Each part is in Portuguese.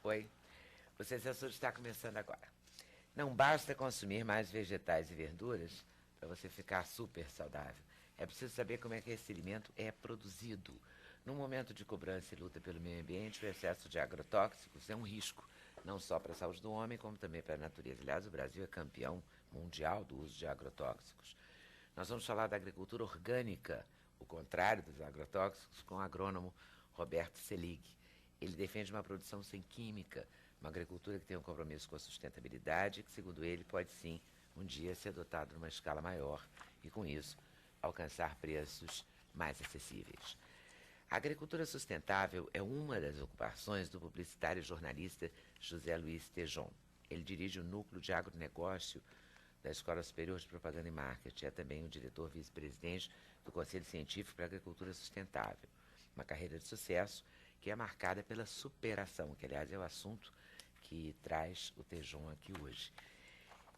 Oi, o Censura está começando agora. Não basta consumir mais vegetais e verduras para você ficar super saudável. É preciso saber como é que esse alimento é produzido. Num momento de cobrança e luta pelo meio ambiente, o excesso de agrotóxicos é um risco, não só para a saúde do homem, como também para a natureza. Aliás, o Brasil é campeão mundial do uso de agrotóxicos. Nós vamos falar da agricultura orgânica, o contrário dos agrotóxicos, com o agrônomo Roberto Selig. Ele defende uma produção sem química, uma agricultura que tem um compromisso com a sustentabilidade, que, segundo ele, pode sim, um dia, ser adotado numa escala maior e, com isso, alcançar preços mais acessíveis. A agricultura sustentável é uma das ocupações do publicitário e jornalista José Luiz Tejon. Ele dirige o núcleo de agronegócio da Escola Superior de Propaganda e Marketing. É também o diretor vice-presidente do Conselho Científico para a Agricultura Sustentável. Uma carreira de sucesso que é marcada pela superação, que, aliás, é o assunto que traz o Tejon aqui hoje.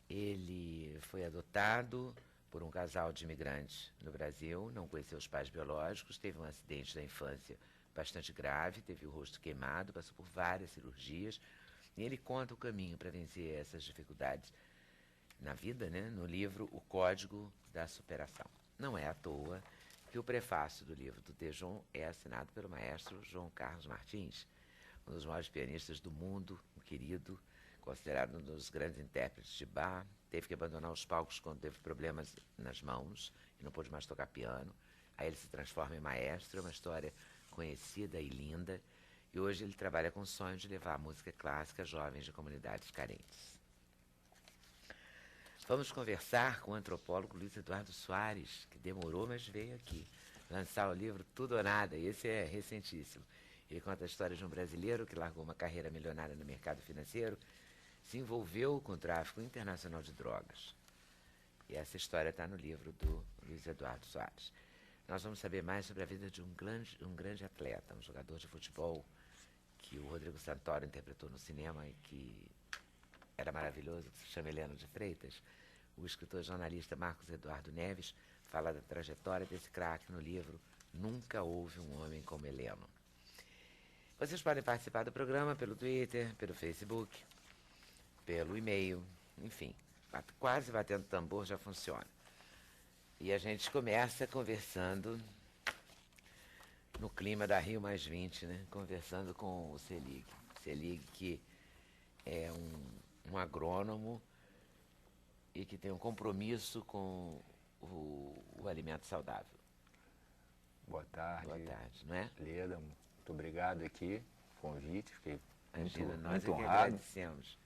Ele foi adotado por um casal de imigrantes no Brasil, não conheceu os pais biológicos, teve um acidente da infância bastante grave, teve o rosto queimado, passou por várias cirurgias, e ele conta o caminho para vencer essas dificuldades na vida, né, no livro O Código da Superação. Não é à toa que o prefácio do livro do Tejon é assinado pelo maestro João Carlos Martins, um dos maiores pianistas do mundo, um querido, considerado um dos grandes intérpretes de Bach. Teve que abandonar os palcos quando teve problemas nas mãos e não pôde mais tocar piano. Aí ele se transforma em maestro, é uma história conhecida e linda. E hoje ele trabalha com o sonho de levar a música clássica a jovens de comunidades carentes. Vamos conversar com o antropólogo Luiz Eduardo Soares, que demorou, mas veio aqui lançar o livro Tudo ou Nada. Esse é recentíssimo. Ele conta a história de um brasileiro que largou uma carreira milionária no mercado financeiro, se envolveu com o tráfico internacional de drogas. E essa história está no livro do Luiz Eduardo Soares. Nós vamos saber mais sobre a vida de um grande atleta, um jogador de futebol que o Rodrigo Santoro interpretou no cinema e que era maravilhoso, que se chama Heleno de Freitas. O escritor e jornalista Marcos Eduardo Neves fala da trajetória desse craque no livro Nunca Houve um Homem como Heleno. Vocês podem participar do programa pelo Twitter, pelo Facebook, pelo e-mail, enfim, quase batendo tambor já funciona. E a gente começa conversando no clima da Rio+20, né? Conversando com o Selig. Selig, que é um agrônomo e que tem um compromisso com o alimento saudável. Boa tarde. Boa tarde, não é? Leda, muito obrigado aqui, convite, fiquei Imagina, nós muito é que honrado. agradecemos.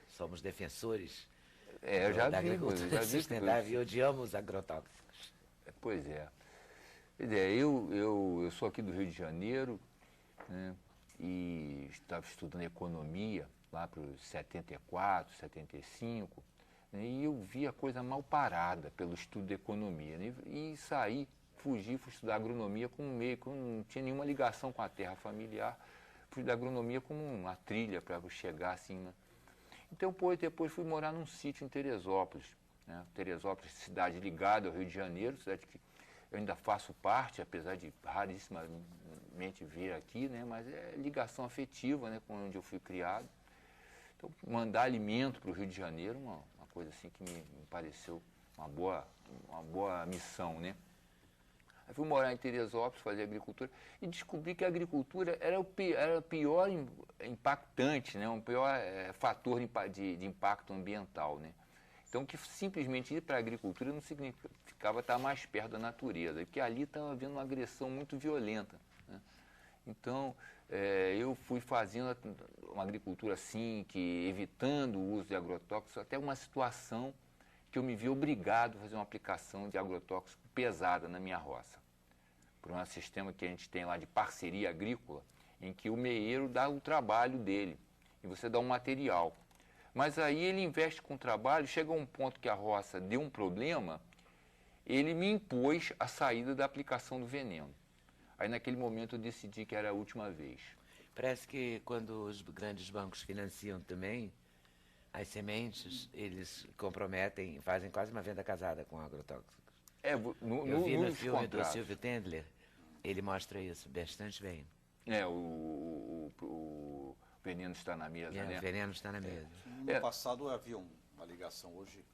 Somos defensores Eu já da vi, agricultura sustentável e odiamos agrotóxicos. Pois é. Eu sou aqui do Rio de Janeiro, né, e estava estudando economia lá para os 74, 75, né, e eu vi a coisa mal parada pelo estudo de economia, né, e saí, fui estudar agronomia como meio, que não tinha nenhuma ligação com a terra familiar, fui estudar agronomia como uma trilha para chegar assim, né. Então, depois fui morar num sítio em Teresópolis, né? Teresópolis, cidade ligada ao Rio de Janeiro, cidade que eu ainda faço parte, apesar de rarissimamente vir aqui, né? Mas é ligação afetiva, né? Com onde eu fui criado. Então, mandar alimento para o Rio de Janeiro, uma coisa assim que me pareceu uma boa missão, né? Aí fui morar em Teresópolis, fazer agricultura, e descobri que a agricultura era o pior impactante, né? O pior fator de impacto ambiental, né? Então, que simplesmente ir para a agricultura não significava estar mais perto da natureza, porque ali estava havendo uma agressão muito violenta, né? Então, eu fui fazendo uma agricultura assim, evitando o uso de agrotóxicos, até uma situação que eu me vi obrigado a fazer uma aplicação de agrotóxico pesada na minha roça. Por um sistema que a gente tem lá de parceria agrícola, em que o meeiro dá o trabalho dele e você dá um material. Mas aí ele investe com o trabalho, chega a um ponto que a roça deu um problema, ele me impôs a saída da aplicação do veneno. Aí naquele momento eu decidi que era a última vez. Parece que quando os grandes bancos financiam também as sementes, eles comprometem, fazem quase uma venda casada com agrotóxicos. Eu vi no filme do Silvio Tendler, ele mostra isso bastante bem. veneno está na mesa, né? O veneno está na mesa. No passado havia uma ligação, hoje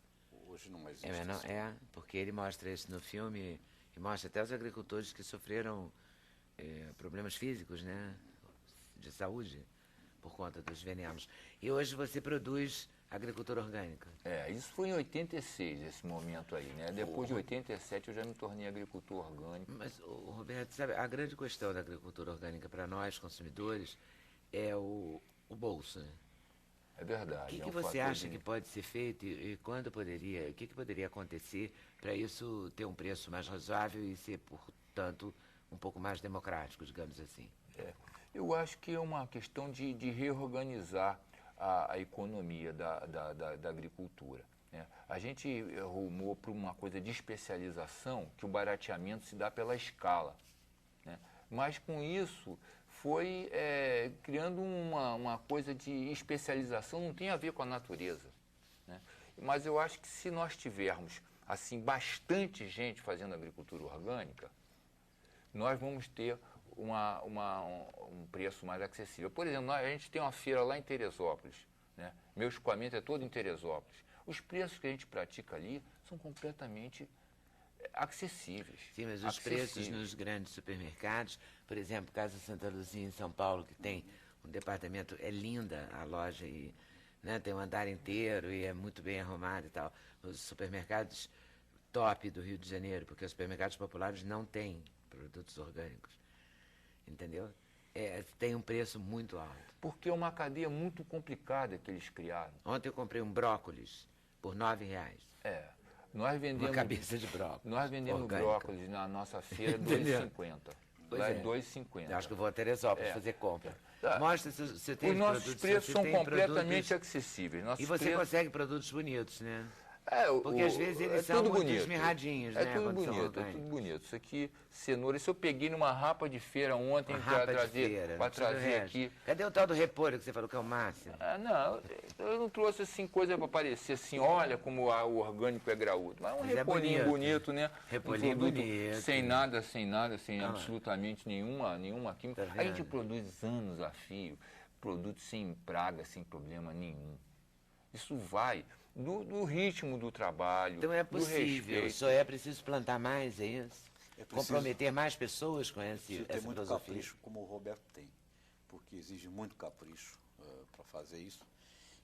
não existe. Isso. Porque ele mostra isso no filme e mostra até os agricultores que sofreram problemas físicos, né? De saúde, por conta dos venenos. E hoje você produz agricultura orgânica. Isso foi em 86, esse momento aí, né? Depois de 87 eu já me tornei agricultor orgânico. Mas, Roberto, sabe, a grande questão da agricultura orgânica para nós, consumidores, é o bolso, né? É verdade. O que você acha que pode ser feito e quando poderia, o que poderia acontecer para isso ter um preço mais razoável e ser, portanto, um pouco mais democrático, digamos assim? Eu acho que é uma questão de reorganizar a economia da agricultura, né? A gente rumou para uma coisa de especialização, que o barateamento se dá pela escala, né? Mas com isso foi criando uma coisa de especialização, não tem a ver com a natureza, né? Mas eu acho que se nós tivermos assim bastante gente fazendo agricultura orgânica, nós vamos ter um preço mais acessível. Por exemplo, a gente tem uma feira lá em Teresópolis, né? Meu escoamento é todo em Teresópolis. Os preços que a gente pratica ali são completamente acessíveis. Sim, mas os preços nos grandes supermercados, por exemplo, Casa Santa Luzia em São Paulo, que tem um departamento, é linda a loja e, né, tem um andar inteiro e é muito bem arrumado e tal. Os supermercados top do Rio de Janeiro, porque os supermercados populares não têm produtos orgânicos. Entendeu? Tem um preço muito alto. Porque é uma cadeia muito complicada que eles criaram. Ontem eu comprei um brócolis por R$9. Nós vendemos... Uma cabeça de brócolis. Nós vendemos orgânica. Brócolis na nossa feira R$2,50. Lá é R$2,50. Eu acho que eu vou a Teresópolis fazer compra. Mostra se você tem os nossos preços são completamente acessíveis. E você consegue produtos bonitos, né? Porque às vezes eles são muito esmirradinhos, né? É tudo bonito. Isso aqui, cenoura, isso eu peguei numa rapa de feira ontem para trazer aqui. Cadê o tal do repolho que você falou que é o máximo? Não, eu não trouxe assim coisa para parecer assim, olha como o orgânico é graúdo. Mas um repolhinho bonito, né? Repolhinho bonito. Sem absolutamente nenhuma química. A gente produz anos a fio, produtos sem praga, sem problema nenhum. Isso vai do ritmo do trabalho, então é possível, do respeito. Só é preciso plantar mais, é isso? Comprometer mais pessoas com essa ter muito filosofia. Capricho, como o Roberto tem, porque exige muito capricho para fazer isso.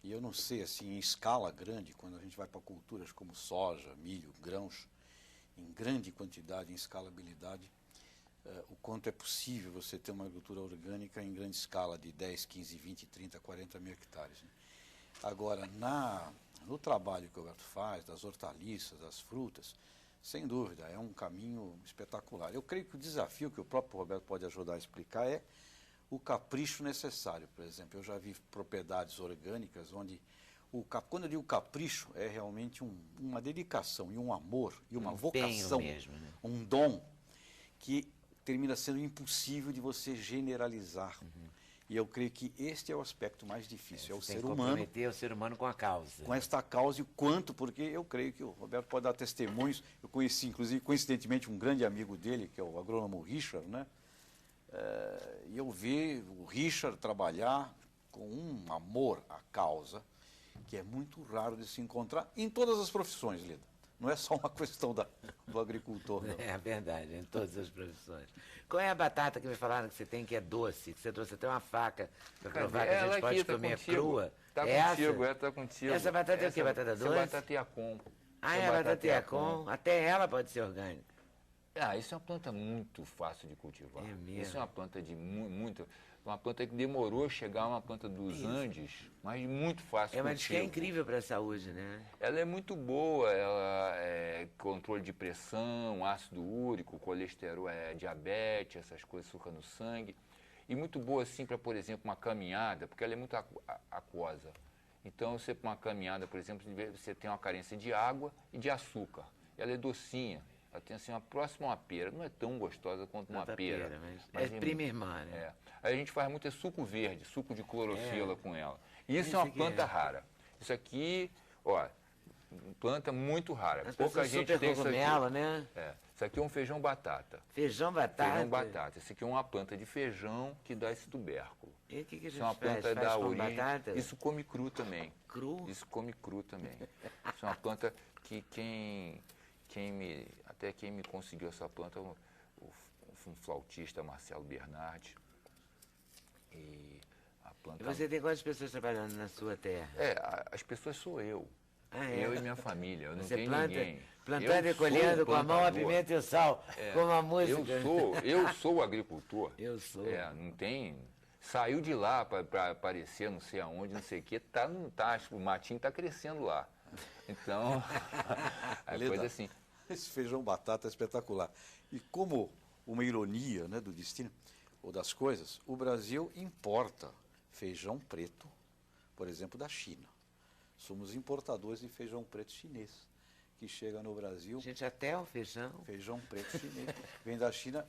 E eu não sei, assim, em escala grande, quando a gente vai para culturas como soja, milho, grãos, em grande quantidade, em escalabilidade, o quanto é possível você ter uma agricultura orgânica em grande escala de 10, 15, 20, 30, 40 mil hectares. Né? Agora, no trabalho que o Roberto faz, das hortaliças, das frutas, sem dúvida, é um caminho espetacular. Eu creio que o desafio que o próprio Roberto pode ajudar a explicar é o capricho necessário. Por exemplo, eu já vi propriedades orgânicas onde, quando eu digo capricho, é realmente uma dedicação e um amor e uma vocação, mesmo, né? Um dom que termina sendo impossível de você generalizar. E eu creio que este é o aspecto mais difícil, é o ser humano. Comprometer o ser humano com a causa. Com esta causa e o quanto, porque eu creio que o Roberto pode dar testemunhos. Eu conheci, inclusive, coincidentemente, um grande amigo dele, que é o agrônomo Richard, né? E eu vi o Richard trabalhar com um amor à causa, que é muito raro de se encontrar em todas as profissões, Lida. Não é só uma questão do agricultor, não. É verdade, em todas as profissões. Qual é a batata que me falaram que você tem que é doce, que você trouxe até uma faca para provar que a gente pode comer crua? Tá contigo. Essa batata é o quê? Batata doce? Essa batata Iacom. É batata Iacom. Até ela pode ser orgânica. Isso é uma planta muito fácil de cultivar. É mesmo? Isso é uma planta de uma planta que demorou a chegar a uma planta dos Andes, mas muito fácil de cultivar. Mas que é incrível para a saúde, né? Ela é muito boa, ela é controle de pressão, ácido úrico, colesterol, diabetes, essas coisas, açúcar no sangue. E muito boa, assim, para, por exemplo, uma caminhada, porque ela é muito aquosa. Então, você para uma caminhada, por exemplo, você tem uma carência de água e de açúcar. Ela é docinha. Ela tem assim, uma próxima a uma pera. Não é tão gostosa quanto uma pera. Mas é prima irmã, né? Aí a gente faz muito suco verde, suco de clorofila com ela. E isso é uma planta rara. Isso aqui, planta muito rara. Pouca gente tem isso aqui. Né? Isso aqui é um feijão batata. Feijão batata? Feijão batata. Isso aqui é uma planta de feijão que dá esse tubérculo. E o que a Isso gente é uma faz? planta Faz da com origem. batata? Isso come cru também. Cru? Isso come cru também. Isso é uma planta que até quem me conseguiu essa planta, um flautista, Marcelo Bernardi. E a planta... E você tem quantas pessoas trabalhando na sua terra? As pessoas sou eu. Ah, é? Eu e minha família, eu não Você tenho planta, ninguém. plantando Eu e colhendo sou com a mão a plantador. pimenta e o sal, como a música. Eu sou o agricultor. Eu sou. Não tem... Saiu de lá para aparecer não sei aonde, não sei o quê, o matinho está crescendo lá. Então, é coisa assim. Esse feijão batata é espetacular. E como uma ironia, né, do destino, ou das coisas, o Brasil importa feijão preto, por exemplo, da China. Somos importadores de feijão preto chinês, que chega no Brasil. Gente, até o feijão. Feijão preto chinês. Vem da China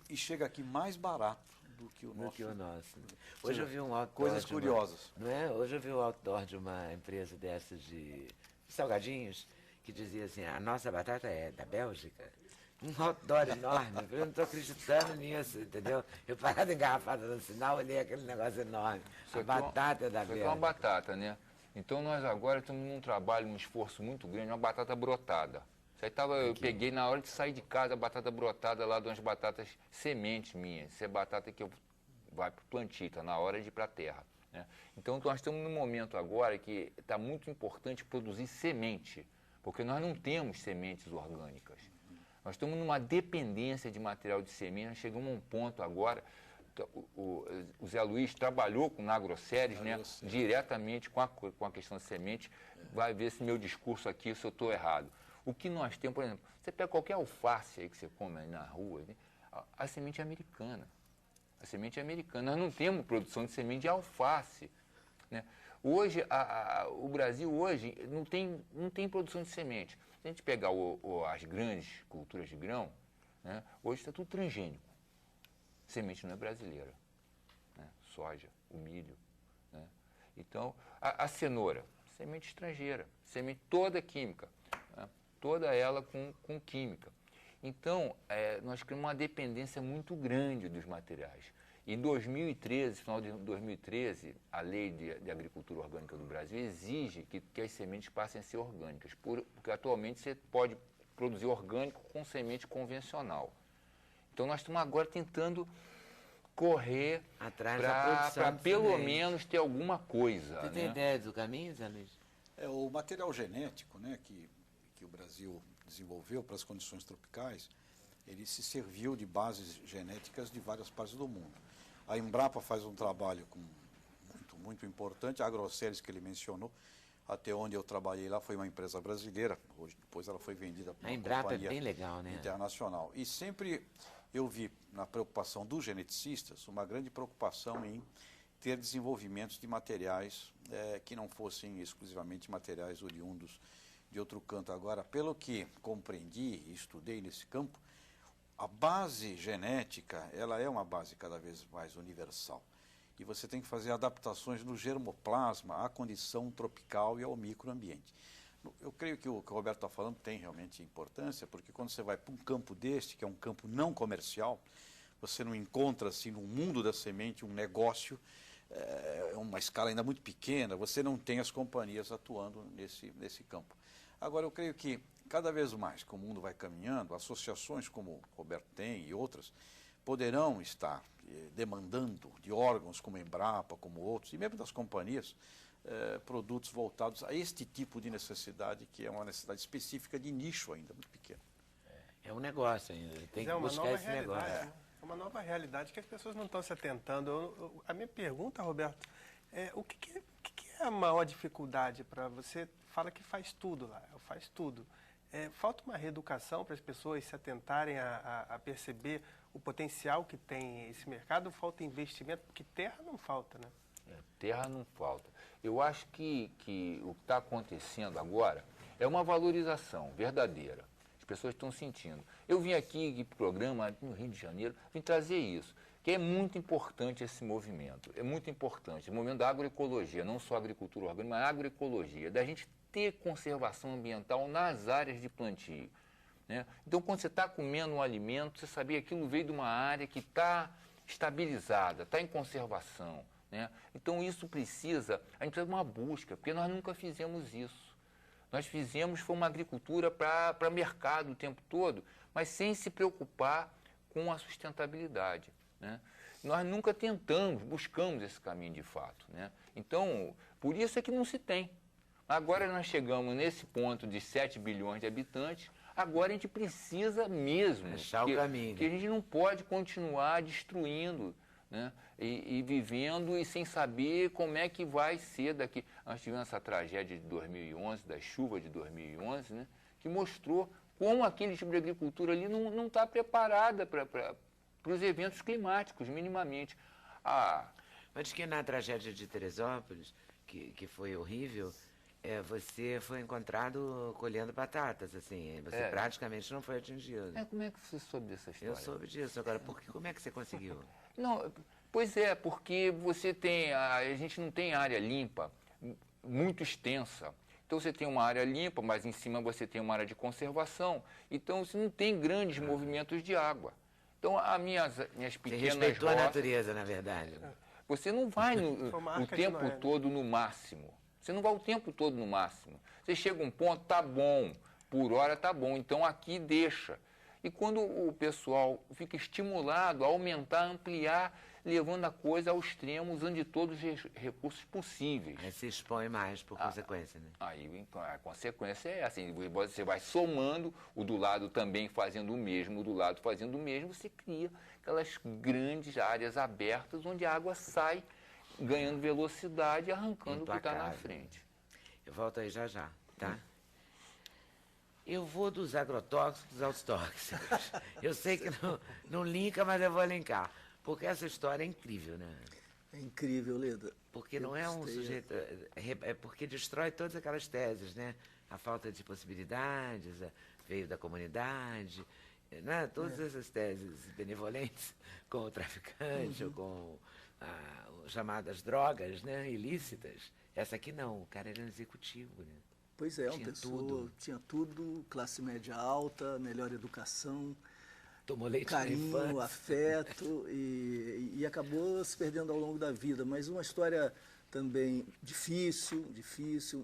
e chega aqui mais barato do que o nosso. Hoje eu vi um outdoor. Coisas curiosas. Não é? Hoje eu vi um outdoor de uma empresa dessas de salgadinhos que dizia assim: a nossa batata é da Bélgica. Um outdoor enorme. Eu não estou acreditando nisso, entendeu? Eu parado engarrafado no sinal, olhei aquele negócio enorme. A batata é da Bélgica. Isso aqui é uma batata, né? Então nós agora estamos num trabalho, num esforço muito grande, uma batata brotada. Isso aí eu peguei na hora de sair de casa a batata brotada lá de umas batatas sementes minhas. Isso é batata que vai para o plantio, está na hora de ir para a terra. Né? Então nós estamos num momento agora que está muito importante produzir semente, porque nós não temos sementes orgânicas. Nós estamos numa dependência de material de semente, nós chegamos a um ponto agora. O Zé Luiz trabalhou na AgroSéries, né, diretamente com a questão da semente. Vai ver se meu discurso aqui, se eu estou errado. O que nós temos, por exemplo, você pega qualquer alface aí que você come aí na rua, né, a semente é americana. A semente é americana. Nós não temos produção de semente de alface. Né? Hoje, o Brasil hoje não tem produção de semente. Se a gente pegar as grandes culturas de grão, né, hoje está tudo transgênico. Semente não é brasileira. Né? Soja, o milho. Né? Então, a cenoura, semente estrangeira, semente toda química, né? Toda ela com química. Então, nós criamos uma dependência muito grande dos materiais. Em 2013, final de 2013, a Lei de Agricultura Orgânica do Brasil exige que as sementes passem a ser orgânicas, porque atualmente você pode produzir orgânico com semente convencional. Então, nós estamos agora tentando correr para pelo menos ter alguma coisa. Você tem ideia do caminho, Zé Luiz? O material genético, né, que o Brasil desenvolveu para as condições tropicais, ele se serviu de bases genéticas de várias partes do mundo. A Embrapa faz um trabalho muito importante, a AgroSéries que ele mencionou, até onde eu trabalhei lá foi uma empresa brasileira, hoje depois ela foi vendida para uma companhia bem legal, né? internacional. E sempre eu vi na preocupação dos geneticistas uma grande preocupação em ter desenvolvimentos de materiais que não fossem exclusivamente materiais oriundos de outro canto. Agora, pelo que compreendi e estudei nesse campo, a base genética, ela é uma base cada vez mais universal. E você tem que fazer adaptações no germoplasma, à condição tropical e ao microambiente. Eu creio que o que o Roberto está falando tem realmente importância, porque quando você vai para um campo deste, que é um campo não comercial, você não encontra assim no mundo da semente um negócio, uma escala ainda muito pequena, você não tem as companhias atuando nesse campo. Agora, eu creio que cada vez mais que o mundo vai caminhando, associações como o Roberto tem e outras, poderão estar demandando de órgãos como a Embrapa, como outros, e mesmo das companhias, produtos voltados a este tipo de necessidade, que é uma necessidade específica de nicho ainda, muito pequeno. É um negócio ainda, tem que buscar esse negócio. É uma nova realidade que as pessoas não estão se atentando. A minha pergunta, Roberto, o que é a maior dificuldade para você? Fala que faz tudo lá, faz tudo. Falta uma reeducação para as pessoas se atentarem a perceber o potencial que tem esse mercado, falta investimento, porque terra não falta, né? Terra não falta. Eu acho que o que está acontecendo agora é uma valorização verdadeira. As pessoas estão sentindo. Eu vim aqui para o programa no Rio de Janeiro, vim trazer isso, que é muito importante esse movimento. É muito importante. O movimento da agroecologia, não só a agricultura orgânica, mas a agroecologia, da gente ter conservação ambiental nas áreas de plantio. Né? Então, quando você está comendo um alimento, você sabia que aquilo veio de uma área que está estabilizada, está em conservação. né? Então isso precisa, a gente precisa de uma busca, porque nós nunca fizemos isso. Nós fizemos, foi uma agricultura para mercado o tempo todo, mas sem se preocupar com a sustentabilidade, né? Nós nunca buscamos esse caminho de fato, né? Então, por isso é que não se tem. Agora nós chegamos nesse ponto de 7 bilhões de habitantes, agora a gente precisa mesmo, achar o caminho, que a gente não pode continuar destruindo, né? E vivendo e sem saber como é que vai ser daqui. Nós tivemos essa tragédia de 2011, das chuvas de 2011, né? Que mostrou como aquele tipo de agricultura ali não está preparada para os eventos climáticos, minimamente. Mas que na tragédia de Teresópolis, que foi horrível, você foi encontrado colhendo batatas, assim, você praticamente não foi atingido. Como é que você soube dessa história? Eu soube disso. Agora, como é que você conseguiu? Não, pois é, porque você tem, a gente não tem área limpa muito extensa. Então você tem uma área limpa, mas em cima você tem uma área de conservação. Então você não tem grandes movimentos de água. Então as minhas pequenas Você respeitou a roças, natureza, na verdade. você não vai o tempo todo no máximo. Você não vai o tempo todo no máximo. Você chega a um ponto, tá bom, por hora tá bom, então aqui deixa. E quando o pessoal fica estimulado a aumentar, ampliar, levando a coisa ao extremo, usando de todos os recursos possíveis. Aí se expõe mais por consequência, né? Aí então, a consequência é assim, você vai somando, o do lado também fazendo o mesmo, o do lado fazendo o mesmo, você cria aquelas grandes áreas abertas onde a água sai ganhando velocidade e arrancando o que está na frente. Eu volto aí já, tá? Eu vou dos agrotóxicos aos tóxicos. Eu sei que não linka, mas eu vou linkar. Porque essa história é incrível, né? É incrível, Leda. Porque não é um sujeito... É porque destrói todas aquelas teses, né? A falta de possibilidades, veio da comunidade, né? Todas essas teses benevolentes com o traficante ou com chamadas drogas, né? Ilícitas. Essa aqui não, o cara era um executivo, né? Pois é, uma pessoa tinha tudo, classe média alta, melhor educação, tomou leite carinho, afeto e acabou se perdendo ao longo da vida. Mas uma história também difícil,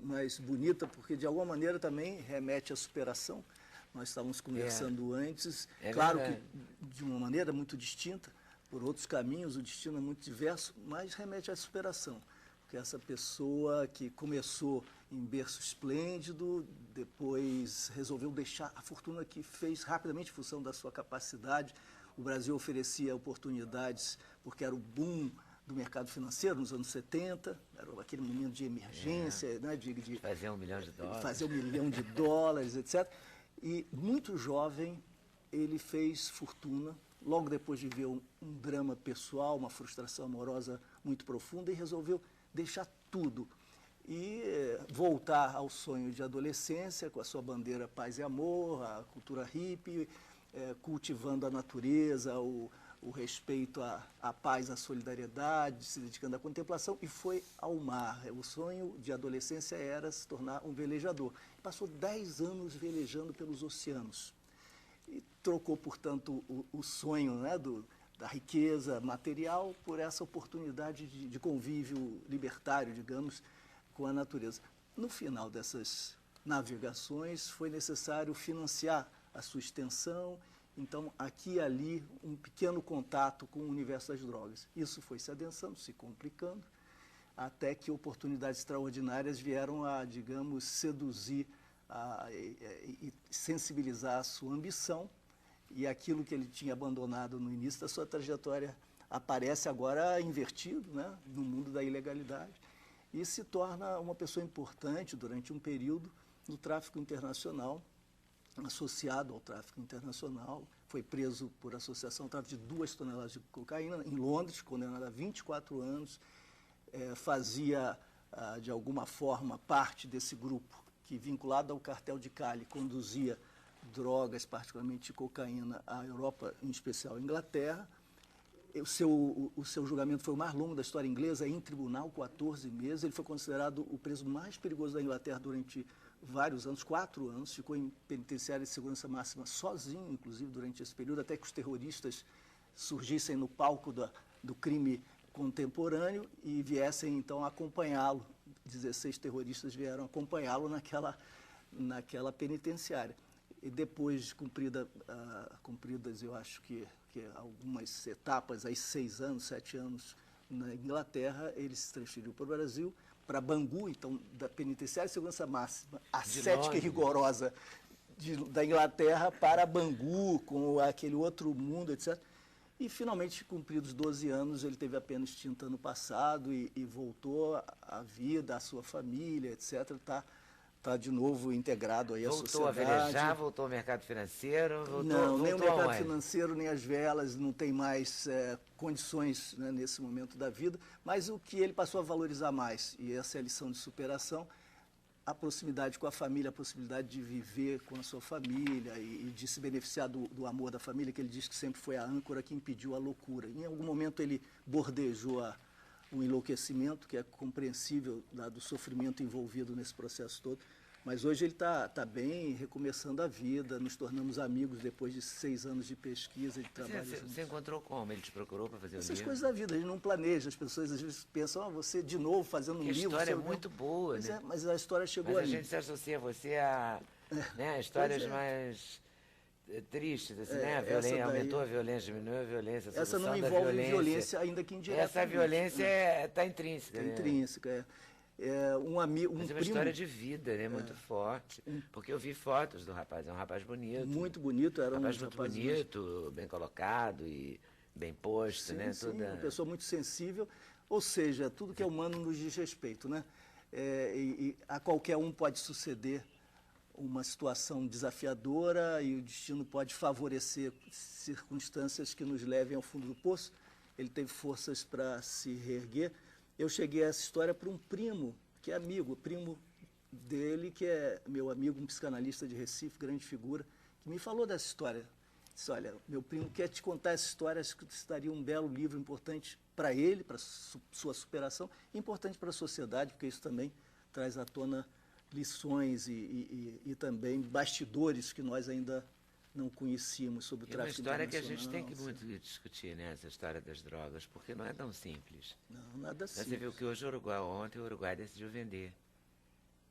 mas bonita, porque de alguma maneira também remete à superação. Nós estávamos conversando antes, claro que de uma maneira muito distinta, por outros caminhos, o destino é muito diverso, mas remete à superação. Porque essa pessoa que começou em berço esplêndido, depois resolveu deixar a fortuna que fez rapidamente em função da sua capacidade. O Brasil oferecia oportunidades porque era o boom do mercado financeiro nos anos 70, era aquele momento de emergência, né, de fazer $1 milhão. Fazer $1 milhão, etc. E muito jovem, ele fez fortuna, logo depois de ver um drama pessoal, uma frustração amorosa muito profunda, e resolveu deixar tudo e voltar ao sonho de adolescência com a sua bandeira paz e amor, a cultura hippie, cultivando a natureza, o respeito à paz, à solidariedade, se dedicando à contemplação, e foi ao mar. O sonho de adolescência era se tornar um velejador. Passou 10 anos velejando pelos oceanos e trocou, portanto, o sonho, né, da riqueza material por essa oportunidade de convívio libertário, digamos, com a natureza. No final dessas navegações, foi necessário financiar a sua extensão, então, aqui e ali, um pequeno contato com o universo das drogas. Isso foi se adensando, se complicando, até que oportunidades extraordinárias vieram a, digamos, seduzir e sensibilizar a sua ambição, e aquilo que ele tinha abandonado no início da sua trajetória aparece agora invertido, né, no mundo da ilegalidade, e se torna uma pessoa importante durante um período no tráfico internacional, associado ao tráfico internacional. Foi preso por associação ao tráfico de 2 toneladas de cocaína em Londres, condenado a 24 anos, fazia, de alguma forma, parte desse grupo que, vinculado ao cartel de Cali, conduzia drogas, particularmente cocaína, à Europa, em especial à Inglaterra. O seu julgamento foi o mais longo da história inglesa, em tribunal, 14 meses. Ele foi considerado o preso mais perigoso da Inglaterra durante vários anos, 4 anos. Ficou em penitenciária de segurança máxima sozinho, inclusive, durante esse período, até que os terroristas surgissem no palco do crime contemporâneo e viessem, então, acompanhá-lo. 16 terroristas vieram acompanhá-lo naquela penitenciária. E depois de cumpridas, eu acho que algumas etapas, aí 6 anos, 7 anos na Inglaterra, ele se transferiu para o Brasil, para Bangu, então, da penitenciária de segurança máxima, ascética e rigorosa da Inglaterra, para Bangu, com aquele outro mundo, etc. E, finalmente, cumpridos 12 anos, ele teve a pena extinta ano passado e voltou à vida, à sua família, etc. Está de novo integrado aí à sociedade. Voltou a velejar, voltou ao mercado financeiro, Não, nem o mercado aonde? financeiro, nem as velas, não tem mais condições, né, nesse momento da vida, mas o que ele passou a valorizar mais, e essa é a lição de superação, a proximidade com a família, a possibilidade de viver com a sua família e de se beneficiar do amor da família, que ele diz que sempre foi a âncora que impediu a loucura. Em algum momento ele bordejou o enlouquecimento, que é compreensível, dado o sofrimento envolvido nesse processo todo. Mas hoje ele está bem, recomeçando a vida, nos tornamos amigos depois de 6 anos de pesquisa, de trabalho juntos. Você encontrou como? Ele te procurou para fazer o livro? Essas coisas da vida, a gente não planeja, as pessoas às vezes pensam, você de novo fazendo um livro. A história é muito boa, né? Mas a história chegou Mas ali. a gente se associa a você a histórias mais tristes, assim, né? Aumentou a violência, diminuiu a violência, a essa não solução da envolve violência, ainda que indiretamente. Essa violência está intrínseca, né? Intrínseca, um amigo, Mas é uma primo, história de vida, né? Muito forte. Porque eu vi fotos do rapaz. É um rapaz bonito. muito bonito, era um rapaz muito rapaz bonito, bem colocado e bem posto, sim, né? sim, uma pessoa muito sensível. Ou seja, tudo que é humano nos diz respeito, né? E a qualquer um pode suceder uma situação desafiadora e o destino pode favorecer circunstâncias que nos levem ao fundo do poço. Ele teve forças para se reerguer. Eu cheguei a essa história por um primo, que é amigo, primo dele, que é meu amigo, um psicanalista de Recife, grande figura, que me falou dessa história. Disse, olha, meu primo quer te contar essa história, acho que estaria um belo livro importante para ele, para sua superação, e importante para a sociedade, porque isso também traz à tona lições e também bastidores que nós ainda não conhecíamos sobre o tráfico internacional. É uma história que a gente tem que muito discutir, né? Essa história das drogas, porque não é tão simples. Não, nada simples. Você viu que hoje ontem o Uruguai decidiu vender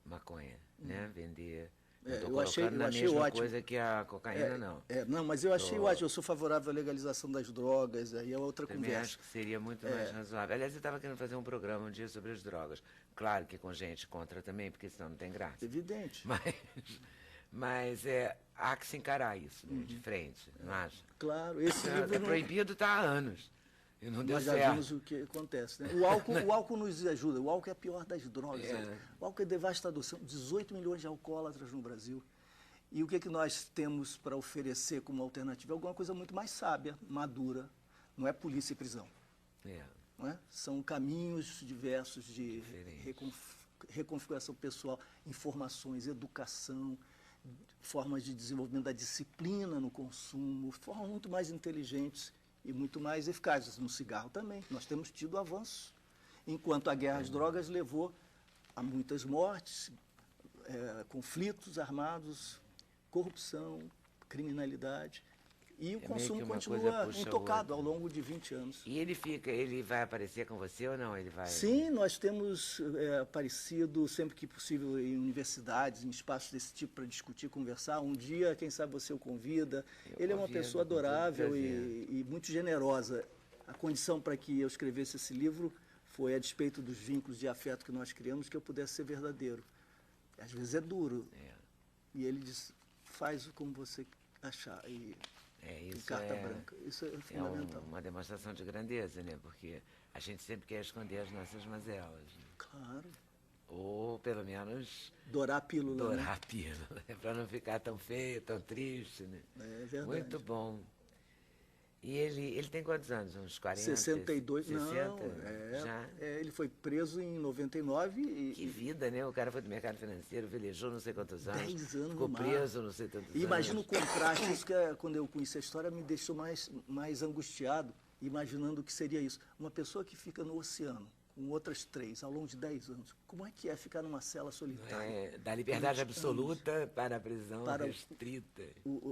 maconha, né? Vender. Eu achei mesma ótimo. Coisa que a cocaína, não. Não, mas eu achei ótimo. Eu sou favorável à legalização das drogas, aí é outra Também conversa. acho que seria muito mais razoável. Aliás, eu estava querendo fazer um programa um dia sobre as drogas. Claro que com gente contra também, porque senão não tem graça. Evidente. Mas há que se encarar isso, né, de frente, não acha? Claro, esse livro não... proibido está há anos. E não deu Nós certo. já vimos o que acontece, né? O álcool nos ajuda. O álcool é a pior das drogas. Né? O álcool é devastador. São 18 milhões de alcoólatras no Brasil. E o que nós temos para oferecer como alternativa? Alguma coisa muito mais sábia, madura. Não é polícia e prisão. Não é? São caminhos diversos de reconfiguração pessoal, informações, educação, formas de desenvolvimento da disciplina no consumo, formas muito mais inteligentes e muito mais eficazes. No cigarro também. Nós temos tido avanços. Enquanto a guerra às drogas levou a muitas mortes, conflitos armados, corrupção, criminalidade. E o consumo continua intocado ao longo de 20 anos. E ele vai aparecer com você ou não? Ele vai... Sim, nós temos aparecido sempre que possível em universidades, em espaços desse tipo para discutir, conversar. Um dia, quem sabe você o convida. Ele é uma pessoa adorável e muito generosa. A condição para que eu escrevesse esse livro foi, a despeito dos vínculos de afeto que nós criamos, que eu pudesse ser verdadeiro. Às vezes é duro. E ele diz, faz como você achar. Isso carta branca. Isso é fundamental. É uma demonstração de grandeza, né? Porque a gente sempre quer esconder as nossas mazelas. Né? Claro. Ou, pelo menos... dourar a pílula. Dourar a pílula, para não ficar tão feio, tão triste, né? É verdade. Muito bom. E ele tem quantos anos? Uns 40? 62, 60? não. Já? Ele foi preso em 99 e... Que vida, né? O cara foi do mercado financeiro, velejou não sei quantos anos. 10 anos ficou no mar. preso não sei tantos anos. Imagina o contraste, isso que quando eu conheci a história me deixou mais angustiado, imaginando o que seria isso. Uma pessoa que fica no oceano, com outras 3, ao longo de 10 anos. Como é que é ficar numa cela solitária? Da liberdade durante absoluta anos, para a prisão para restrita.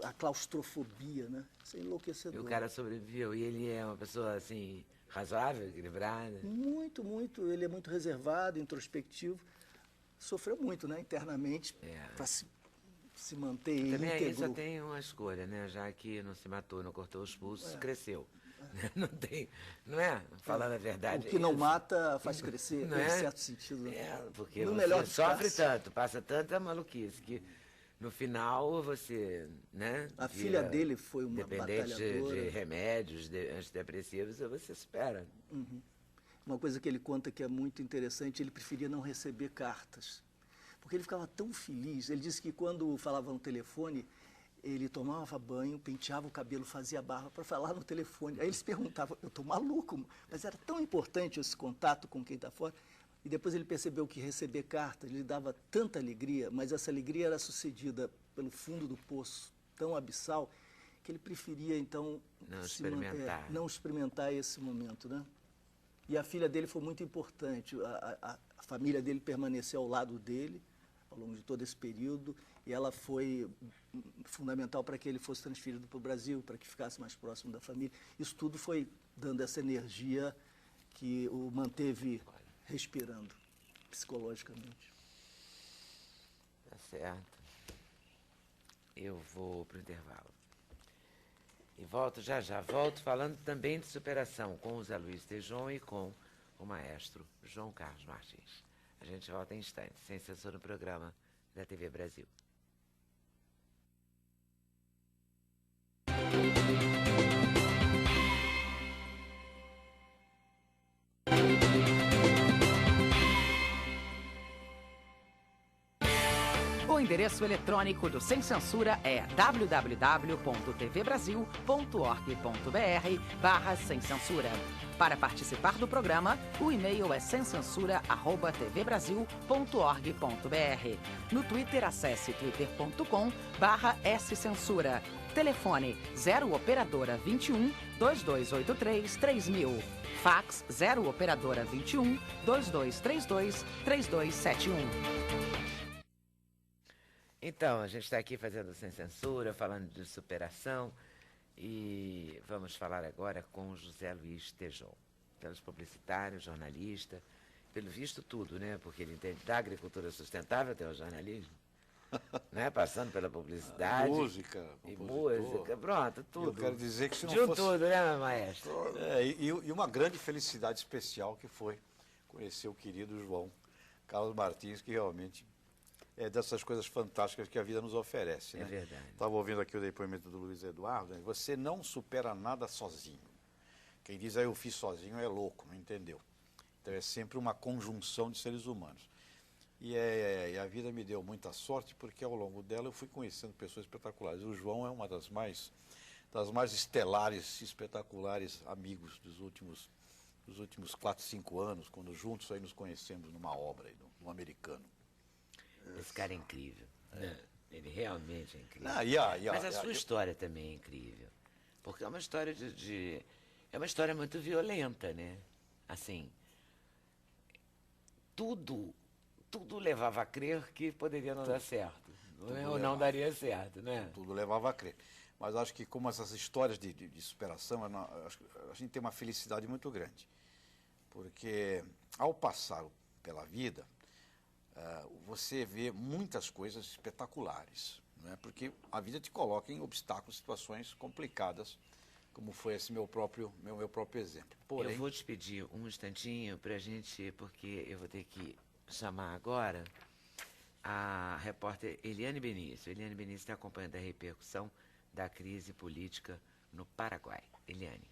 a claustrofobia, né? Isso é E enlouquecedor. o cara sobreviveu. E ele é uma pessoa, assim, razoável, equilibrada. Muito, muito. Ele é muito reservado, introspectivo. Sofreu muito, né, internamente, para se manter Também aí só íntegro. tem uma escolha, né? Já que não se matou, não cortou os pulsos, cresceu. Não tem, não é? Falando a verdade. O que é não isso. mata faz crescer, Não em é? certo sentido. Né? Porque No você melhor dos sofre casos. tanto, passa tanta maluquice que no final você, né? A filha dele foi uma dependente batalhadora. de remédios antidepressivos, você supera. Uma coisa que ele conta que é muito interessante, ele preferia não receber cartas. Porque ele ficava tão feliz. Ele disse que quando falava no telefone, ele tomava banho, penteava o cabelo, fazia barba para falar no telefone. Aí eles perguntavam, eu estou maluco, mas era tão importante esse contato com quem está fora. E depois ele percebeu que receber cartas lhe dava tanta alegria, mas essa alegria era sucedida pelo fundo do poço tão abissal, que ele preferia, então, não experimentar esse momento, né? E a filha dele foi muito importante. A família dele permaneceu ao lado dele ao longo de todo esse período, e ela foi fundamental para que ele fosse transferido para o Brasil, para que ficasse mais próximo da família. Isso tudo foi dando essa energia que o manteve respirando psicologicamente. Tá certo. Eu vou para o intervalo. E volto já. Volto falando também de superação com o Zé Luiz Tejon e com o maestro João Carlos Martins. A gente volta em instantes, sem censura no programa da TV Brasil. O endereço eletrônico do Sem Censura é www.tvbrasil.org.br/sem censura. Para participar do programa, o e-mail é semcensura@tvbrasil.org.br. No Twitter, acesse twitter.com/scensura. Telefone 0 operadora 21 2283 3000. Fax 0 operadora 21 2232 3271. Então, a gente está aqui fazendo Sem Censura, falando de superação, e vamos falar agora com o José Luiz Tejon, pelos publicitários, jornalista, pelo visto tudo, né? Porque ele entende da agricultura sustentável até o jornalismo, né? Passando pela publicidade. Música, e compositor. música, pronto, tudo. Eu quero dizer que se não de fosse... tudo, né, maestro? E uma grande felicidade especial que foi conhecer o querido João Carlos Martins, que realmente é dessas coisas fantásticas que a vida nos oferece. É né? verdade. Estava ouvindo aqui o depoimento do Luiz Eduardo, né? Você não supera nada sozinho. Quem diz eu fiz sozinho é louco, não entendeu? Então é sempre uma conjunção de seres humanos. E a vida me deu muita sorte, porque ao longo dela eu fui conhecendo pessoas espetaculares. O João é uma das mais estelares, espetaculares amigos dos últimos 4, 5 anos, quando juntos aí nos conhecemos numa obra aí, no Americano. Esse cara é incrível. Né? Ele realmente é incrível. Mas a sua história também é incrível. Porque é uma história é uma história muito violenta, né? Assim, tudo levava a crer que poderia não dar certo. Ou não daria certo, né? Tudo levava a crer. Mas acho que como essas histórias de superação, a gente tem uma felicidade muito grande. Porque ao passar pela vida, você vê muitas coisas espetaculares, né? Porque a vida te coloca em obstáculos, situações complicadas, como foi esse meu próprio exemplo. Porém, eu vou te pedir um instantinho para a gente, porque eu vou ter que chamar agora a repórter Eliane Benício. Eliane Benício está acompanhando a repercussão da crise política no Paraguai. Eliane.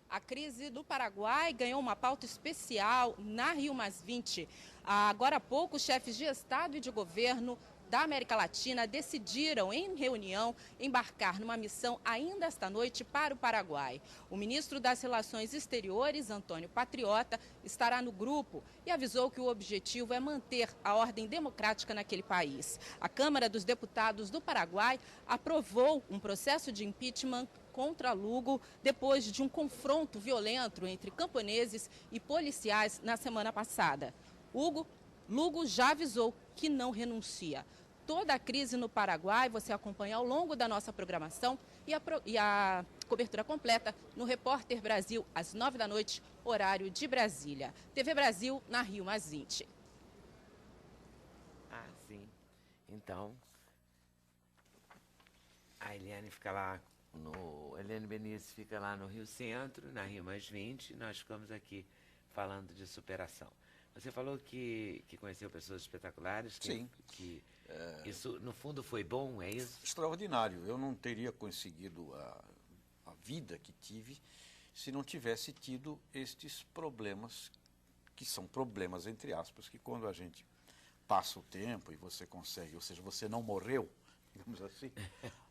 A crise do Paraguai ganhou uma pauta especial na Rio+20. Agora há pouco, chefes de Estado e de governo da América Latina decidiram, em reunião, embarcar numa missão ainda esta noite para o Paraguai. O ministro das Relações Exteriores, Antônio Patriota, estará no grupo e avisou que o objetivo é manter a ordem democrática naquele país. A Câmara dos Deputados do Paraguai aprovou um processo de impeachment contra Lugo depois de um confronto violento entre camponeses e policiais na semana passada. Lugo já avisou que não renuncia. Toda a crise no Paraguai você acompanha ao longo da nossa programação e a cobertura completa no Repórter Brasil, às 9 da noite, horário de Brasília. TV Brasil, na Rio+20. Ah, sim. Então, a Eliane fica lá Eliane Benício fica lá no Rio Centro, na Rio+20, nós ficamos aqui falando de superação. Você falou que conheceu pessoas espetaculares, que isso, no fundo, foi bom, é isso? Extraordinário. Eu não teria conseguido a vida que tive se não tivesse tido estes problemas, que são problemas, entre aspas, que quando a gente passa o tempo e você consegue, ou seja, você não morreu, digamos assim,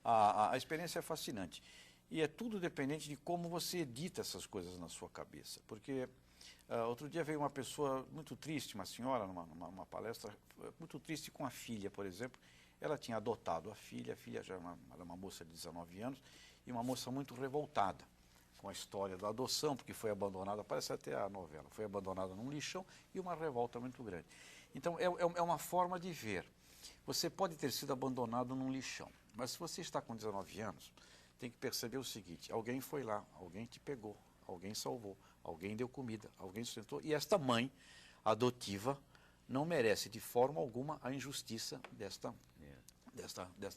a experiência é fascinante. E é tudo dependente de como você edita essas coisas na sua cabeça. Porque outro dia veio uma pessoa muito triste, uma senhora, numa palestra, muito triste com a filha, por exemplo. Ela tinha adotado a filha já era uma moça de 19 anos, e uma moça muito revoltada com a história da adoção, porque foi abandonada, parece até a novela, foi abandonada num lixão, e uma revolta muito grande. Então, é uma forma de ver. Você pode ter sido abandonado num lixão, mas se você está com 19 anos, tem que perceber o seguinte: alguém foi lá, alguém te pegou, alguém salvou, alguém deu comida, alguém sustentou, e esta mãe adotiva não merece de forma alguma a injustiça desta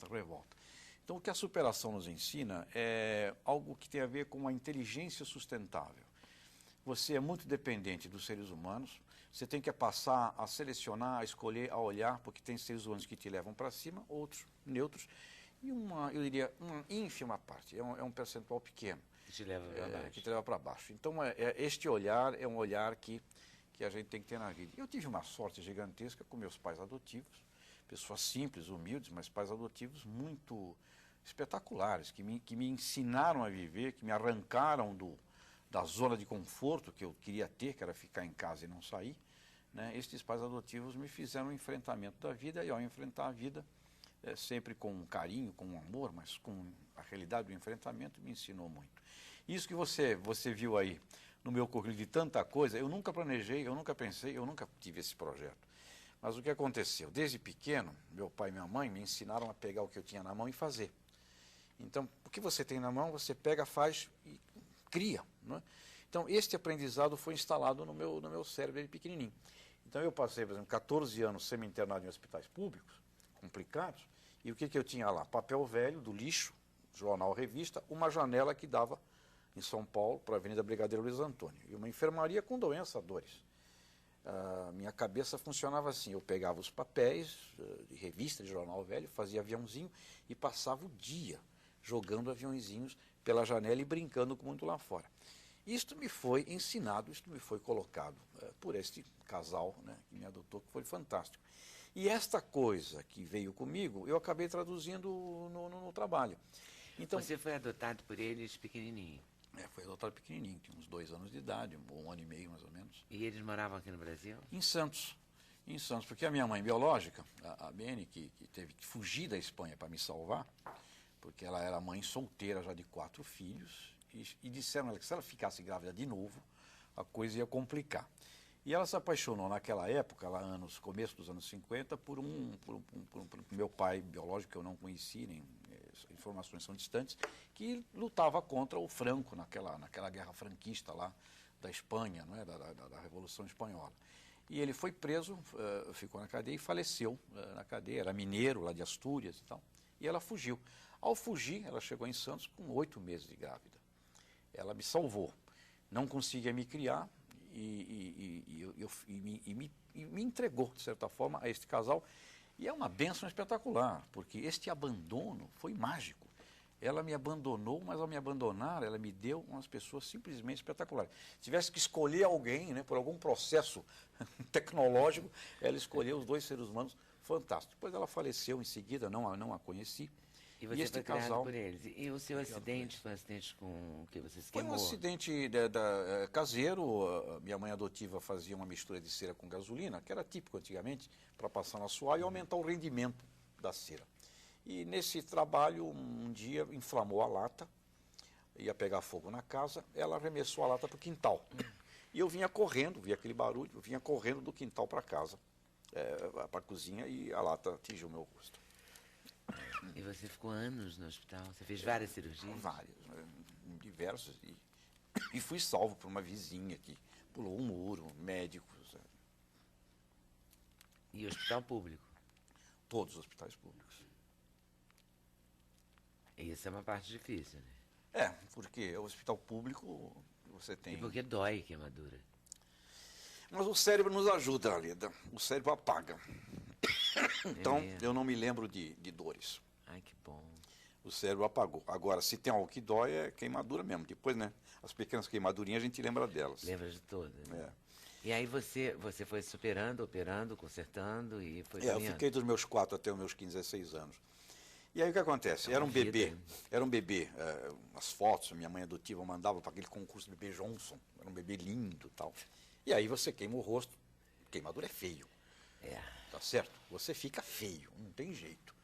revolta. Então, o que a superação nos ensina é algo que tem a ver com a inteligência sustentável. Você é muito dependente dos seres humanos, você tem que passar a selecionar, a escolher, a olhar, porque tem seres humanos que te levam para cima, outros neutros, e eu diria, uma ínfima parte, é um percentual pequeno. Que te leva para baixo. Que te leva para baixo. Então, este olhar é um olhar que a gente tem que ter na vida. Eu tive uma sorte gigantesca com meus pais adotivos, pessoas simples, humildes, mas pais adotivos muito espetaculares, que me ensinaram a viver, que me arrancaram da zona de conforto que eu queria ter, que era ficar em casa e não sair. Né? Estes pais adotivos me fizeram um enfrentamento da vida, e ao enfrentar a vida, sempre com carinho, com amor, mas com a realidade do enfrentamento, me ensinou muito. Isso que você viu aí no meu currículo de tanta coisa, eu nunca planejei, eu nunca pensei, eu nunca tive esse projeto. Mas o que aconteceu? Desde pequeno, meu pai e minha mãe me ensinaram a pegar o que eu tinha na mão e fazer. Então, o que você tem na mão, você pega, faz e cria. Não é? Então, este aprendizado foi instalado no meu cérebro desde pequenininho. Então, eu passei, por exemplo, 14 anos semi-internado em hospitais públicos, complicados, e o que eu tinha lá? Papel velho, do lixo, jornal, revista, uma janela que dava em São Paulo para a Avenida Brigadeiro Luiz Antônio, e uma enfermaria com doença, dores. Minha cabeça funcionava assim: eu pegava os papéis de revista, de jornal velho, fazia aviãozinho e passava o dia jogando aviãozinhos pela janela e brincando com o mundo lá fora. Isto me foi ensinado, isto me foi colocado por este casal, né, que me adotou, que foi fantástico. E esta coisa que veio comigo, eu acabei traduzindo no trabalho. Então, você foi adotado por eles pequenininho? Foi adotado pequenininho, tinha uns 2 anos de idade, um ano e meio mais ou menos. E eles moravam aqui no Brasil? Em Santos, porque a minha mãe biológica, a Beni, que teve que fugir da Espanha para me salvar, porque ela era mãe solteira já de 4 filhos, e disseram que se ela ficasse grávida de novo, a coisa ia complicar. E ela se apaixonou naquela época, lá começo dos anos 50, por meu pai biológico, que eu não conheci, nem informações são distantes, que lutava contra o Franco naquela guerra franquista lá da Espanha, não é? da Revolução Espanhola. E ele foi preso, ficou na cadeia e faleceu na cadeia, era mineiro lá de Astúrias e tal, e ela fugiu. Ao fugir, ela chegou em Santos com 8 meses de grávida. Ela me salvou, não conseguia me criar, e me entregou, de certa forma, a este casal. E é uma bênção espetacular, porque este abandono foi mágico. Ela me abandonou, mas ao me abandonar, ela me deu umas pessoas simplesmente espetaculares. Se tivesse que escolher alguém, né, por algum processo tecnológico, ela escolheu os 2 seres humanos fantástico. Depois ela faleceu em seguida, não a conheci. E você este foi criado casal- por eles. E o seu acidente foi um acidente com o que você se Foi um queimou? acidente caseiro. Minha mãe adotiva fazia uma mistura de cera com gasolina, que era típico antigamente, para passar no assoalho e aumentar o rendimento da cera. E nesse trabalho, um dia, inflamou a lata, ia pegar fogo na casa, ela arremessou a lata para o quintal. E eu vinha correndo, vi aquele barulho, eu vinha correndo do quintal para casa, para a cozinha, e a lata atingiu o meu rosto. E você ficou anos no hospital? Você fez várias cirurgias? Várias, diversas. E fui salvo por uma vizinha que pulou um muro, médicos, E hospital público? todos os hospitais públicos. E isso é uma parte difícil, né? Porque o hospital público você tem... E porque dói queimadura. Mas o cérebro nos ajuda, Leda. O cérebro apaga. Então, mesmo? eu não me lembro de dores. Ai, que bom. O cérebro apagou. Agora, se tem algo que dói, é queimadura mesmo. Depois, né, as pequenas queimadurinhas, a gente lembra delas. Lembra de todas, né? É. E aí você foi superando, operando, consertando e foi Eu caminhando. fiquei dos meus 4 até os meus 15, 16 anos. E aí o que acontece? É Era uma um bebê, vida, hein? as fotos, minha mãe adotiva mandava para aquele concurso bebê Johnson, era um bebê lindo e tal. E aí você queima o rosto, queimadura é feio, tá certo? Você fica feio, não tem jeito.